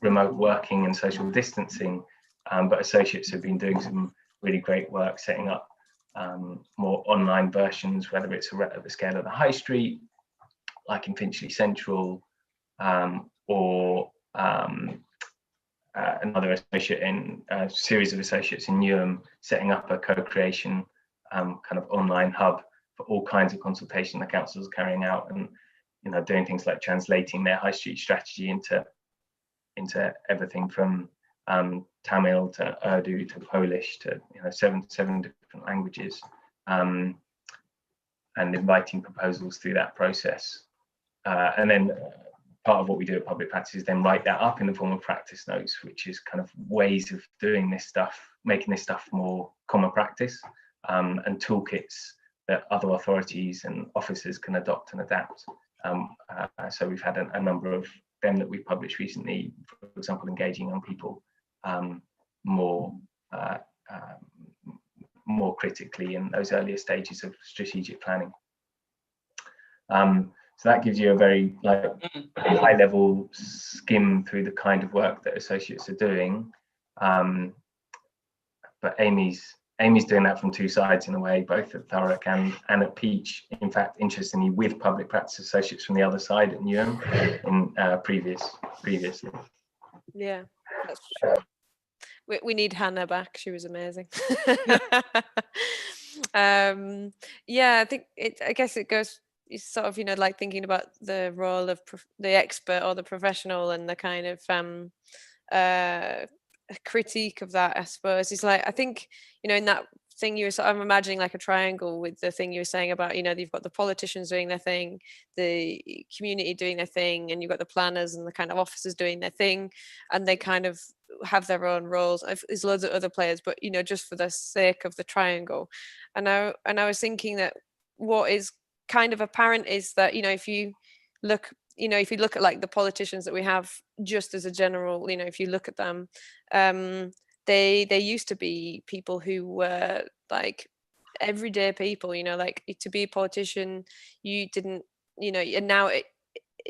remote working and social distancing. But associates have been doing some really great work setting up more online versions, whether it's at the scale of the High Street, like in Finchley Central, or another associate in a series of associates in Newham, setting up a co-creation kind of online hub for all kinds of consultation the councils are carrying out, and doing things like translating their High Street strategy into everything from Tamil to Urdu to Polish to seven different languages, and inviting proposals through that process. And then part of what we do at Public Practice is then write that up in the form of practice notes, which is kind of ways of doing this stuff, making this stuff more common practice, and toolkits that other authorities and officers can adopt and adapt. So we've had a number of them that we've published recently, for example, engaging young people more critically in those earlier stages of strategic planning. So that gives you a very high level skim through the kind of work that associates are doing. But Amy's doing that from two sides in a way, both at Thurrock and at Peach. In fact, interestingly, with Public Practice associates from the other side at Newham in previously. Yeah, that's true. We need Hannah back. She was amazing. Yeah, I think I guess it goes. It's sort of like thinking about the role of the expert or the professional and the kind of critique of that. I suppose it's like, I think in that thing you were sort of imagining like a triangle with the thing you were saying about you've got the politicians doing their thing, the community doing their thing, and you've got the planners and the kind of officers doing their thing, and they kind of have their own roles. There's loads of other players, but just for the sake of the triangle. And I was thinking that what is kind of apparent is that if you look at like the politicians that we have, just as a general, if you look at them, they used to be people who were like everyday people, like to be a politician, you didn't, and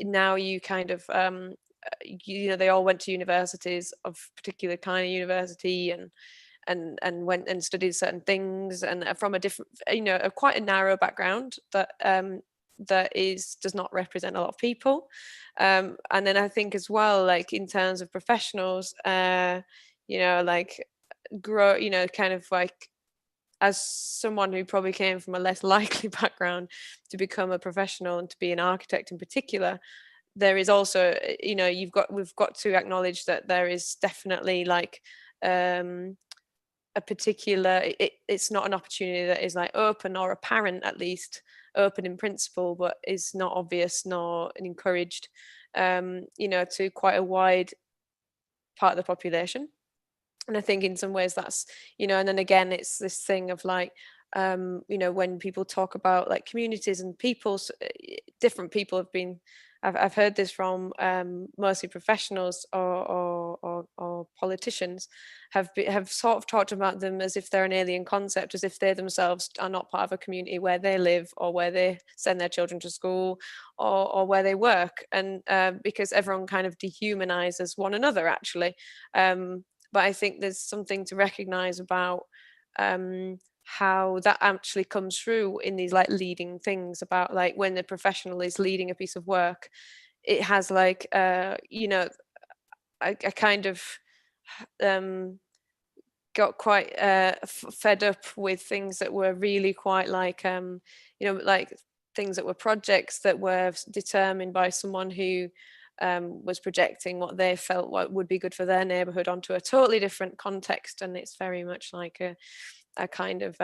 now you kind of they all went to universities of particular kind of university, and went and studied certain things, and from a different, quite a narrow background that does not represent a lot of people. And then I think as well, like in terms of professionals, like grow, kind of like, as someone who probably came from a less likely background to become a professional and to be an architect in particular, there is also, we've got to acknowledge that there is definitely like a particular, it's not an opportunity that is like open or apparent, at least open in principle, but is not obvious nor encouraged, to quite a wide part of the population. And I think in some ways that's, and then again, it's this thing of like, when people talk about like communities and people's, different people have been, I've heard this from mostly professionals or politicians have sort of talked about them as if they're an alien concept, as if they themselves are not part of a community where they live or where they send their children to school or where they work, and because everyone kind of dehumanizes one another actually. But I think there's something to recognize about how that actually comes through in these like leading things, about like when the professional is leading a piece of work, it has like I kind of got quite fed up with things that were really quite like like things that were projects that were determined by someone who was projecting what they felt what would be good for their neighborhood onto a totally different context. And it's very much like a kind of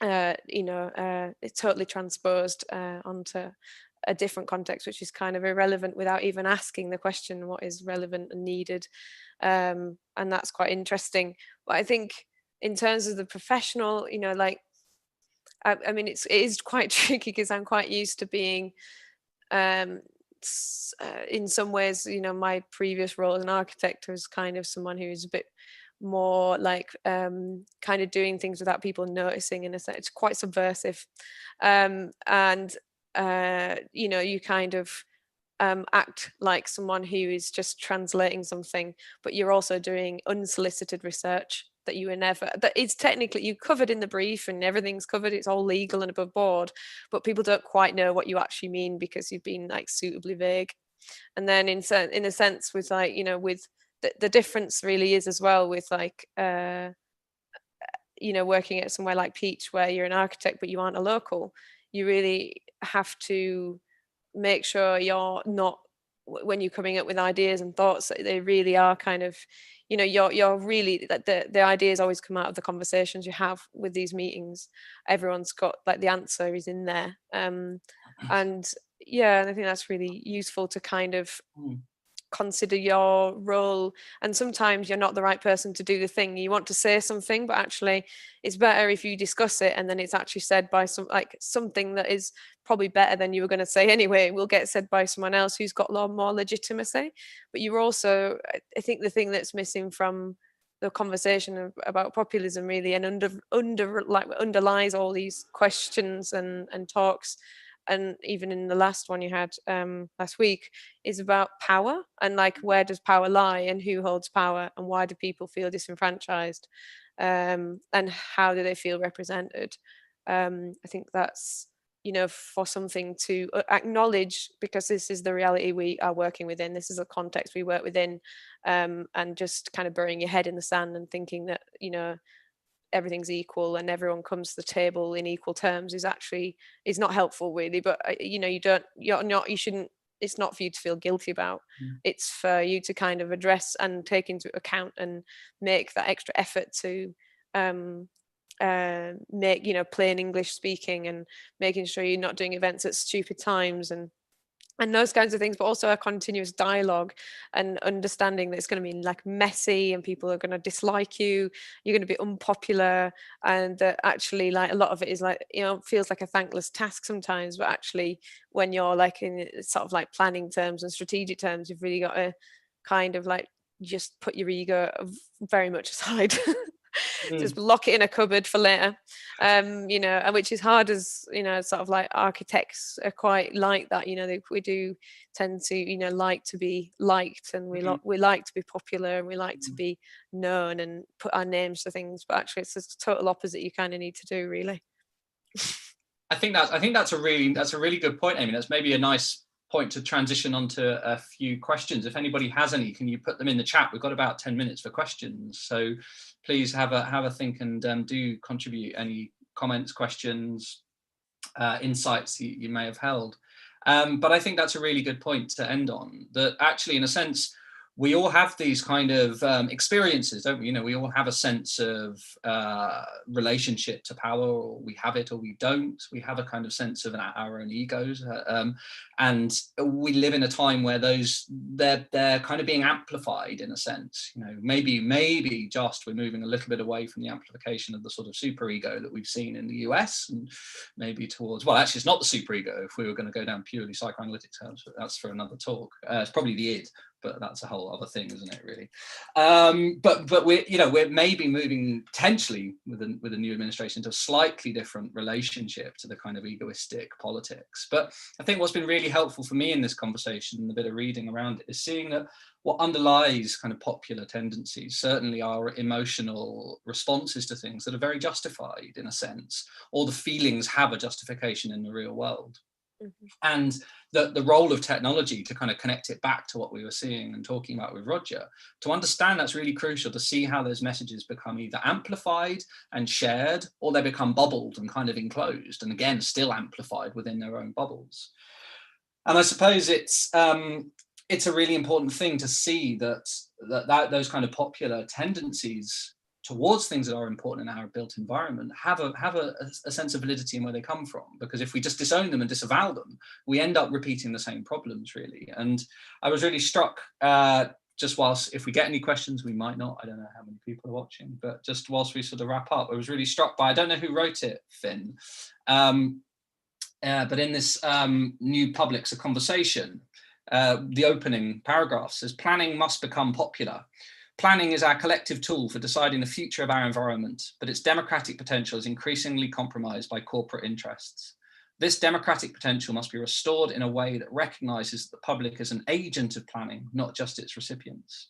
it's totally transposed onto a different context, which is kind of irrelevant without even asking the question what is relevant and needed. And that's quite interesting. But I think in terms of the professional, like I mean it is quite tricky, because I'm quite used to being in some ways, my previous role as an architect was kind of someone who's a bit more like kind of doing things without people noticing, in a sense. It's quite subversive, and you kind of act like someone who is just translating something, but you're also doing unsolicited research that you were never, that it's technically you covered in the brief and everything's covered, it's all legal and above board, but people don't quite know what you actually mean because you've been like suitably vague. And then in a sense with like, with the difference really is as well with like working at somewhere like Peach, where you're an architect but you aren't a local, you really have to make sure you're not, when you're coming up with ideas and thoughts, that they really are kind of, you're really, that the ideas always come out of the conversations you have with these meetings. Everyone's got like the answer is in there, and yeah, and I think that's really useful to kind of consider your role. And sometimes you're not the right person to do the thing. You want to say something, but actually it's better if you discuss it and then it's actually said by something that is probably better than you were going to say anyway, will get said by someone else who's got a lot more legitimacy. But you're also, I think the thing that's missing from the conversation about populism really, and underlies all these questions and talks, and even in the last one you had last week, is about power, and like, where does power lie and who holds power, and why do people feel disenfranchised, and how do they feel represented. I think that's, for something to acknowledge, because this is the reality we are working within, this is a context we work within, and just kind of burying your head in the sand and thinking that everything's equal and everyone comes to the table in equal terms is not helpful really. But you shouldn't, it's not for you to feel guilty about. It's for you to kind of address and take into account and make that extra effort to make plain English speaking, and making sure you're not doing events at stupid times, and and those kinds of things, but also a continuous dialogue and understanding that it's going to be like messy and people are going to dislike you, you're going to be unpopular, and that actually like a lot of it is like, you know, feels like a thankless task sometimes, but actually when you're like in sort of like planning terms and strategic terms, you've really got to kind of like just put your ego very much aside. Just lock it in a cupboard for later, you know, and which is hard, as you know, sort of like architects are quite like that, you know, we do tend to, you know, like to be liked, and we like to be popular, and we like to be known and put our names to things, but actually it's the total opposite you kind of need to do, really. I think that's a really good point, Amy. That's maybe a nice point to transition onto a few questions. If anybody has any, can you put them in the chat? We've got about 10 minutes for questions, so please have a think, and do contribute any comments, questions, insights you may have held. But I think that's a really good point to end on, that actually in a sense we all have these kind of experiences, don't we? You know, we all have a sense of relationship to power, or we have it or we don't. We have a kind of sense of our own egos, and we live in a time where they're kind of being amplified in a sense. You know, maybe just we're moving a little bit away from the amplification of the sort of superego that we've seen in the US, and maybe towards, well, actually it's not the superego if we were going to go down purely psychoanalytic terms, but that's for another talk. It's probably the id, but that's a whole other thing, isn't it, really? But we're maybe moving potentially with a new administration to a slightly different relationship to the kind of egoistic politics. But I think what's been really helpful for me in this conversation and a bit of reading around it is seeing that what underlies kind of popular tendencies certainly are emotional responses to things that are very justified in a sense. All the feelings have a justification in the real world. Mm-hmm. And the role of technology to kind of connect it back to what we were seeing and talking about with Roger, to understand that's really crucial, to see how those messages become either amplified and shared, or they become bubbled and kind of enclosed, and again, still amplified within their own bubbles. And I suppose it's a really important thing to see that those kind of popular tendencies towards things that are important in our built environment have a sense of validity in where they come from, because if we just disown them and disavow them, we end up repeating the same problems, really. And I was really struck, just whilst, if we get any questions, we might not, I don't know how many people are watching, but just whilst we sort of wrap up, I was really struck by, I don't know who wrote it, Finn, but in this New Publics, A Conversation, the opening paragraph says, planning must become popular. Planning is our collective tool for deciding the future of our environment, but its democratic potential is increasingly compromised by corporate interests. This democratic potential must be restored in a way that recognises that the public is an agent of planning, not just its recipients.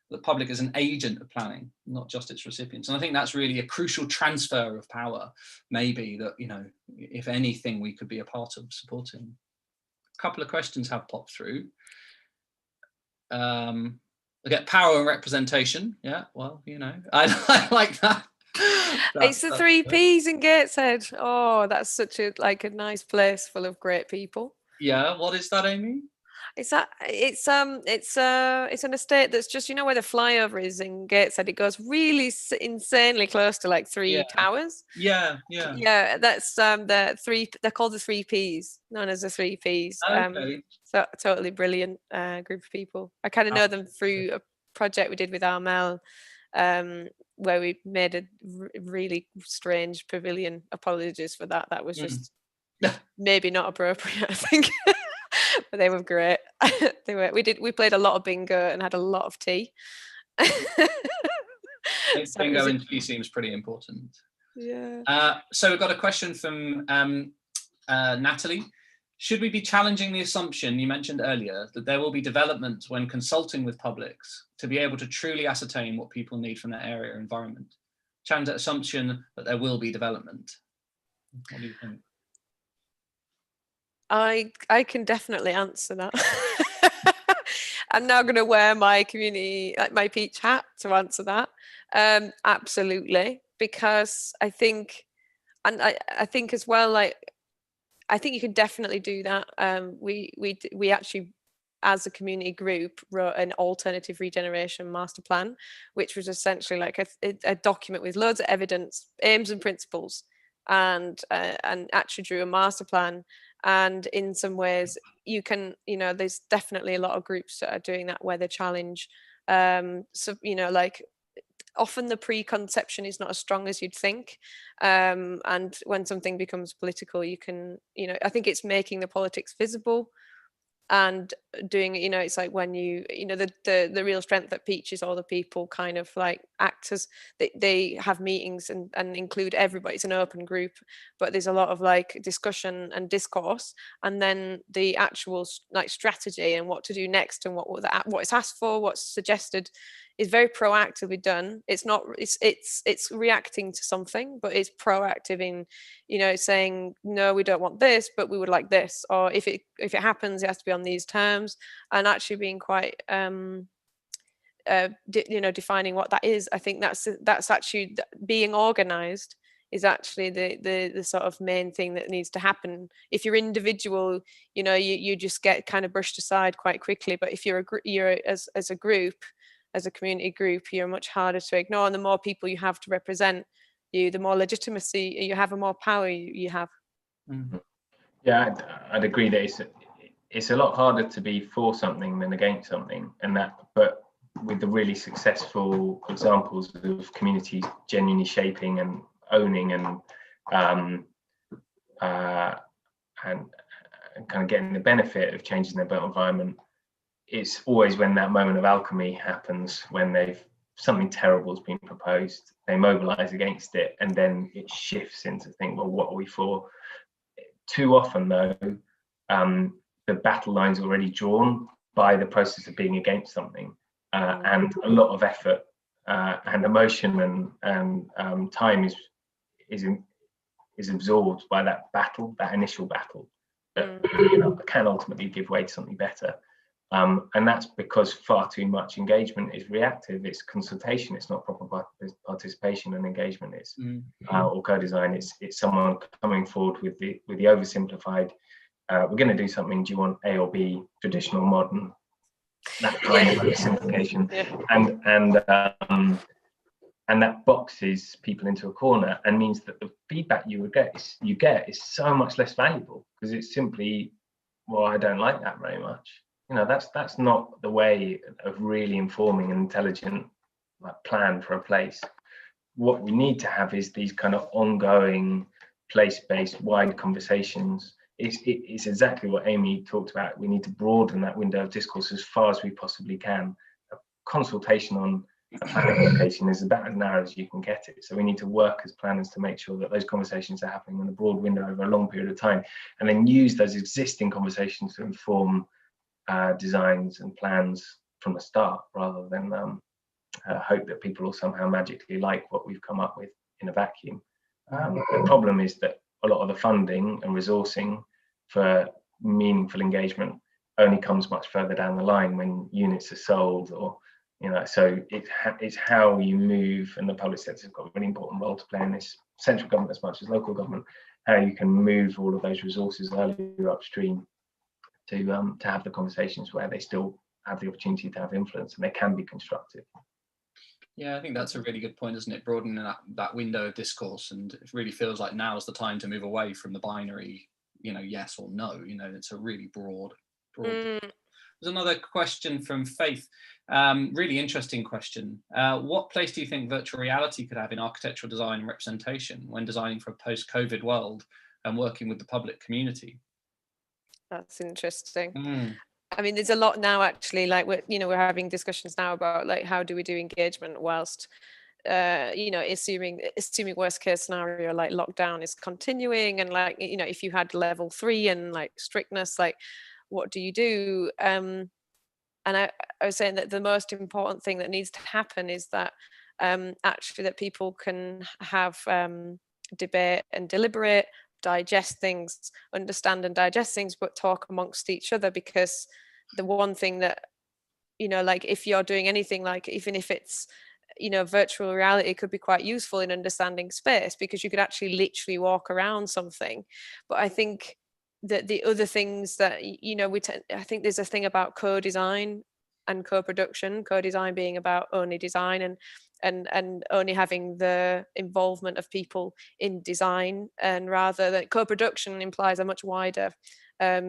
The public is an agent of planning, not just its recipients. And I think that's really a crucial transfer of power, maybe, that, you know, if anything, we could be a part of supporting. A couple of questions have popped through. I get power and representation. Yeah, well, you know, I like that. It's the 3 Ps in Gateshead. Oh, that's such a nice place full of great people. Yeah, what is that, Amy? It's an estate that's just, you know, where the flyover is in Gateshead. It goes really insanely close to like 3 towers. Yeah. That's they're called the 3 Ps, known as the 3 Ps. Okay. So totally brilliant group of people. I kind of know them through a project we did with Armel, where we made a really strange pavilion. Apologies for that. That was just maybe not appropriate, I think. But they were great. We played a lot of bingo and had a lot of tea. Bingo and tea seems pretty important. Yeah. So we've got a question from Natalie. Should we be challenging the assumption you mentioned earlier that there will be development when consulting with publics to be able to truly ascertain what people need from their area or environment? Challenge that assumption that there will be development. What do you think? I can definitely answer that. I'm now going to wear my community, my peach hat to answer that. Absolutely, because I think, and I think as well, I think you can definitely do that. We actually, as a community group, wrote an alternative regeneration master plan, which was essentially like a document with loads of evidence, aims and principles, and actually drew a master plan And in some ways you can, there's definitely a lot of groups that are doing that, where they challenge, so like often the preconception is not as strong as you'd think, and when something becomes political, you can, I think it's making the politics visible and doing, it's like when the real strength that Peach is all the people kind of like actors, they have meetings and include everybody. It's an open group, but there's a lot of like discussion and discourse, and then the actual like strategy and what to do next and what it's asked for, what's suggested, is very proactively done. It's not, it's reacting to something, but it's proactive in, saying, no, we don't want this, but we would like this, or if it happens, it has to be on these terms, and actually being quite defining what that is. I think that's actually being organized is actually the sort of main thing that needs to happen. If you're individual, you just get kind of brushed aside quite quickly, but if you're as a group, as a community group, you're much harder to ignore, and the more people you have to represent you, the more legitimacy you have and more power you have. Mm-hmm. Yeah, I'd agree that it's a lot harder to be for something than against something, but with the really successful examples of communities genuinely shaping and owning and kind of getting the benefit of changing their built environment, it's always when that moment of alchemy happens, when something terrible has been proposed, they mobilize against it, and then it shifts into think, well, what are we for? Too often, though, the battle line's already drawn by the process of being against something, and a lot of effort and emotion and time is absorbed by that initial battle that can ultimately give way to something better. And that's because far too much engagement is reactive. It's consultation. It's not proper participation and engagement. It's or co-design. It's someone coming forward with the oversimplified. We're going to do something. Do you want A or B, traditional, modern? That kind of oversimplification, and that boxes people into a corner and means that the feedback you get is so much less valuable, because it's simply, well, I don't like that very much. That's not the way of really informing an intelligent plan for a place. What we need to have is these kind of ongoing place-based wide conversations. It's exactly what Amy talked about. We need to broaden that window of discourse as far as we possibly can. A consultation on a planning application is about as narrow as you can get it. So we need to work as planners to make sure that those conversations are happening in a broad window over a long period of time, and then use those existing conversations to inform designs and plans from the start, rather than hope that people will somehow magically like what we've come up with in a vacuum. The problem is that a lot of the funding and resourcing for meaningful engagement only comes much further down the line when units are sold, or so it's how you move, and the public sector has got a really important role to play in this, central government as much as local government, how you can move all of those resources earlier upstream to have the conversations where they still have the opportunity to have influence and they can be constructive. Yeah, I think that's a really good point, isn't it? Broadening that window of discourse, and it really feels like now is the time to move away from the binary, yes or no. It's a really broad. There's another question from Faith. Really interesting question. What place do you think virtual reality could have in architectural design and representation when designing for a post-COVID world and working with the public community? That's interesting. I mean, there's a lot now, actually, like we're having discussions now about like how do we do engagement whilst assuming worst case scenario, like lockdown is continuing, and like if you had level 3 and like strictness, like what do you do? And I was saying that the most important thing that needs to happen is that actually that people can have debate and deliberate, digest things, understand and digest things, but talk amongst each other. Because the one thing that like if you're doing anything, like even if it's virtual reality, could be quite useful in understanding space, because you could actually literally walk around something. But I think that the other things that I think there's a thing about co-design and co-production, co-design being about only design, and and only having the involvement of people in design, and rather that co-production implies a much wider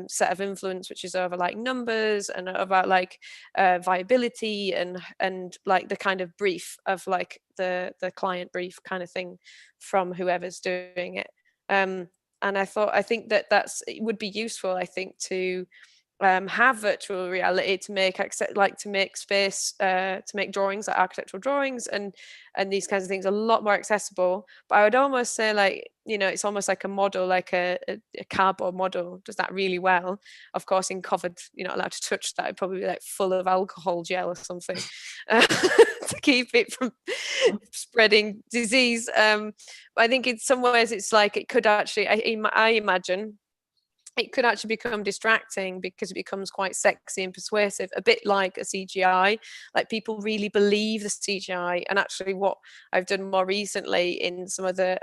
set of influence, which is over like numbers and about like viability and like the kind of brief of like the client brief kind of thing from whoever's doing it. And I think that it would be useful, I think, to have virtual reality to make space, to make drawings, like architectural drawings and these kinds of things, a lot more accessible. But I would almost say, like, you know, it's almost like a model, like a cardboard model does that really well. Of course, in covered, you're not allowed to touch that. It'd probably be like full of alcohol gel or something to keep it from spreading disease. But I think in some ways it's like it could actually, I imagine it could actually become distracting because it becomes quite sexy and persuasive, a bit like a CGI. Like, people really believe the CGI. And actually what I've done more recently in some of the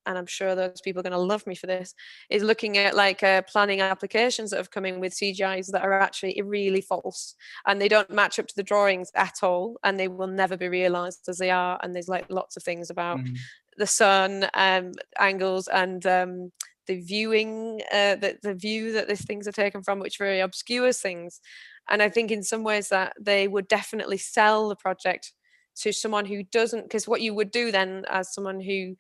and I'm sure those people are going to love me for this, is looking at like planning applications that have come in with CGIs that are actually really false, and they don't match up to the drawings at all, and they will never be realized as they are. And there's like lots of things about the sun, angles, and the viewing, the view that these things are taken from, which very obscures things. And I think in some ways that they would definitely sell the project to someone who doesn't, because what you would do then as someone who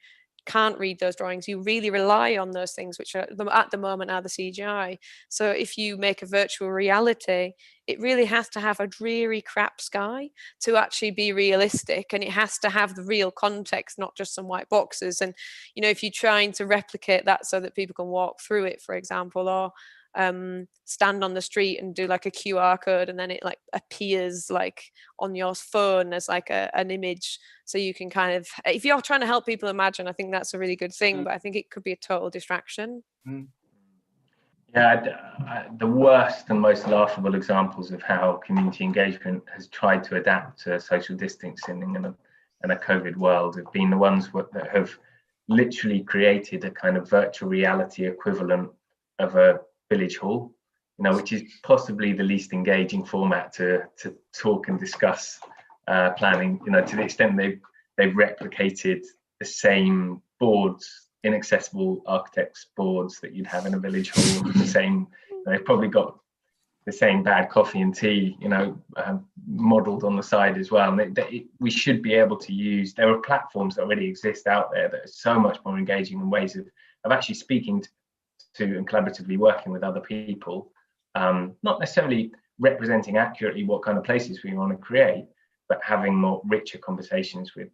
can't read those drawings, you really rely on those things which are at the moment are the CGI. So if you make a virtual reality, it really has to have a dreary crap sky to actually be realistic, and it has to have the real context, not just some white boxes. And you know, if you're trying to replicate that so that people can walk through it, for example, or stand on the street and do like a QR code, and then it like appears like on your phone as like an image, so you can kind of, if you're trying to help people imagine, I think that's a really good thing. But I think it could be a total distraction. Yeah, the worst and most laughable examples of how community engagement has tried to adapt to social distancing in a COVID world have been the ones that have literally created a kind of virtual reality equivalent of a village hall, you know, which is possibly the least engaging format to talk and discuss planning. You know, to the extent they've replicated the same boards, inaccessible architects' boards that you'd have in a village hall. The same, they've probably got the same bad coffee and tea, you know, modelled on the side as well. And we should be able to use. There are platforms that already exist out there that are so much more engaging in ways of actually speaking to and collaboratively working with other people, not necessarily representing accurately what kind of places we want to create, but having more richer conversations with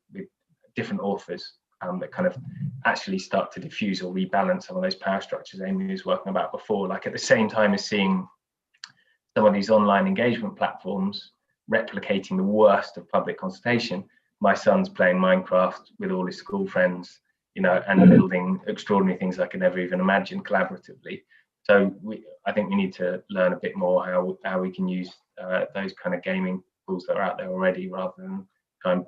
different authors that kind of actually start to diffuse or rebalance some of those power structures Amy was working about before. Like, at the same time as seeing some of these online engagement platforms replicating the worst of public consultation, my son's playing Minecraft with all his school friends, you know, and building extraordinary things I could never even imagine collaboratively. So I think we need to learn a bit more how we can use those kind of gaming tools that are out there already, rather than try and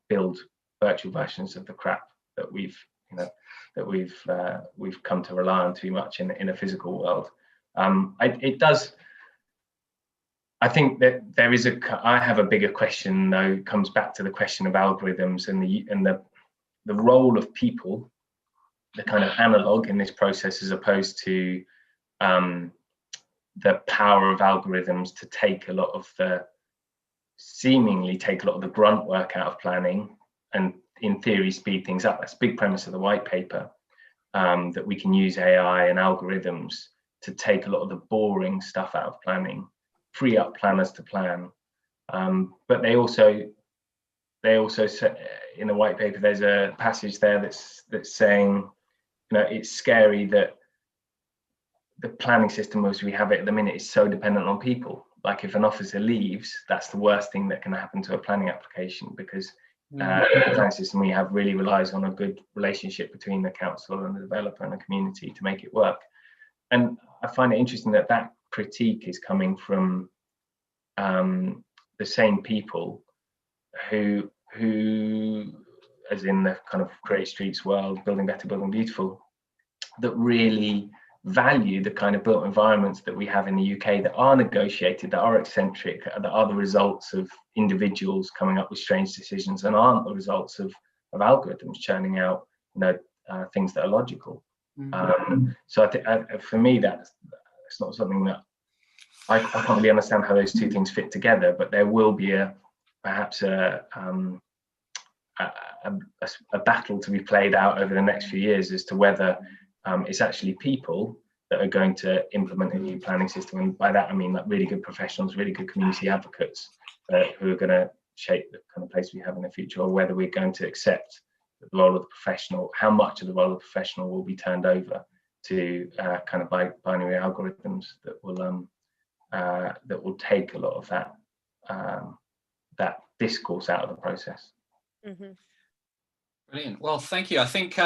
build virtual versions of the crap that we've come to rely on too much in a physical world. I think that I have a bigger question though. It comes back to the question of algorithms and the role of people, the kind of analog in this process, as opposed to the power of algorithms to seemingly take a lot of the grunt work out of planning, and in theory speed things up. That's a big premise of the white paper, that we can use AI and algorithms to take a lot of the boring stuff out of planning, free up planners to plan. But they also say, in the white paper, there's a passage there that's saying, you know, it's scary that the planning system as we have it at the minute is so dependent on people. Like, if an officer leaves, that's the worst thing that can happen to a planning application, because the planning system we have really relies on a good relationship between the council and the developer and the community to make it work. And I find it interesting that critique is coming from the same people who, as in the kind of Create Streets world, building better, building beautiful, that really value the kind of built environments that we have in the UK that are negotiated, that are eccentric, that are the results of individuals coming up with strange decisions and aren't the results of algorithms churning out, things that are logical. So I think for me, that's not something that I can't really understand how those two things fit together, but there will be perhaps a battle to be played out over the next few years as to whether it's actually people that are going to implement a new planning system. And by that, I mean like really good professionals, really good community advocates who are going to shape the kind of place we have in the future, or whether we're going to accept the role of the professional, how much of the role of the professional will be turned over to kind of binary algorithms that will take a lot of that discourse out of the process. Mm-hmm. Brilliant. Well, thank you. I think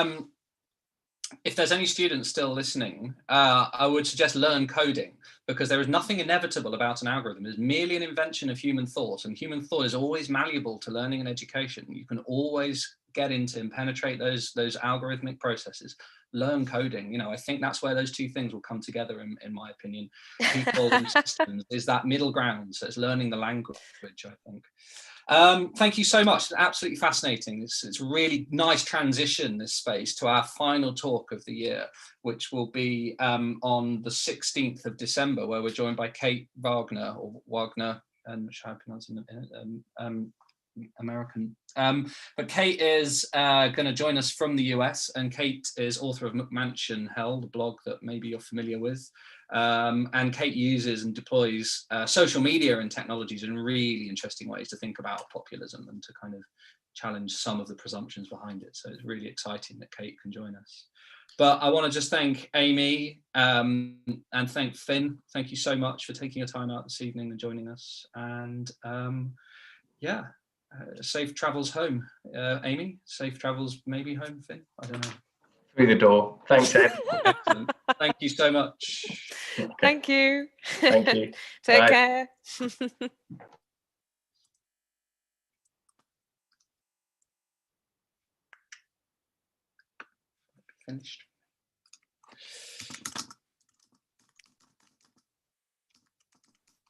if there's any students still listening, I would suggest learn coding, because there is nothing inevitable about an algorithm. It's merely an invention of human thought, and human thought is always malleable to learning and education. You can always get into and penetrate those algorithmic processes. Learn coding. I think that's where those two things will come together, in my opinion. People and systems is that middle ground. So it's learning the language, I think. Thank you so much. Absolutely fascinating. It's a really nice transition, this space, to our final talk of the year, which will be on the 16th of December, where we're joined by Kate Wagner, and shall I pronounce it? American. But Kate is going to join us from the US, and Kate is author of McMansion Hell, the blog that maybe you're familiar with. And Kate uses and deploys social media and technologies in really interesting ways to think about populism and to kind of challenge some of the presumptions behind it. So it's really exciting that Kate can join us. But I want to just thank Amy and thank Finn. Thank you so much for taking your time out this evening and joining us. And safe travels home. Amy, safe travels maybe home, Finn? I don't know. Through the door. Thanks, Ed. Excellent. Thank you so much. Okay. Thank you. Thank you. Take Bye. care. Finished.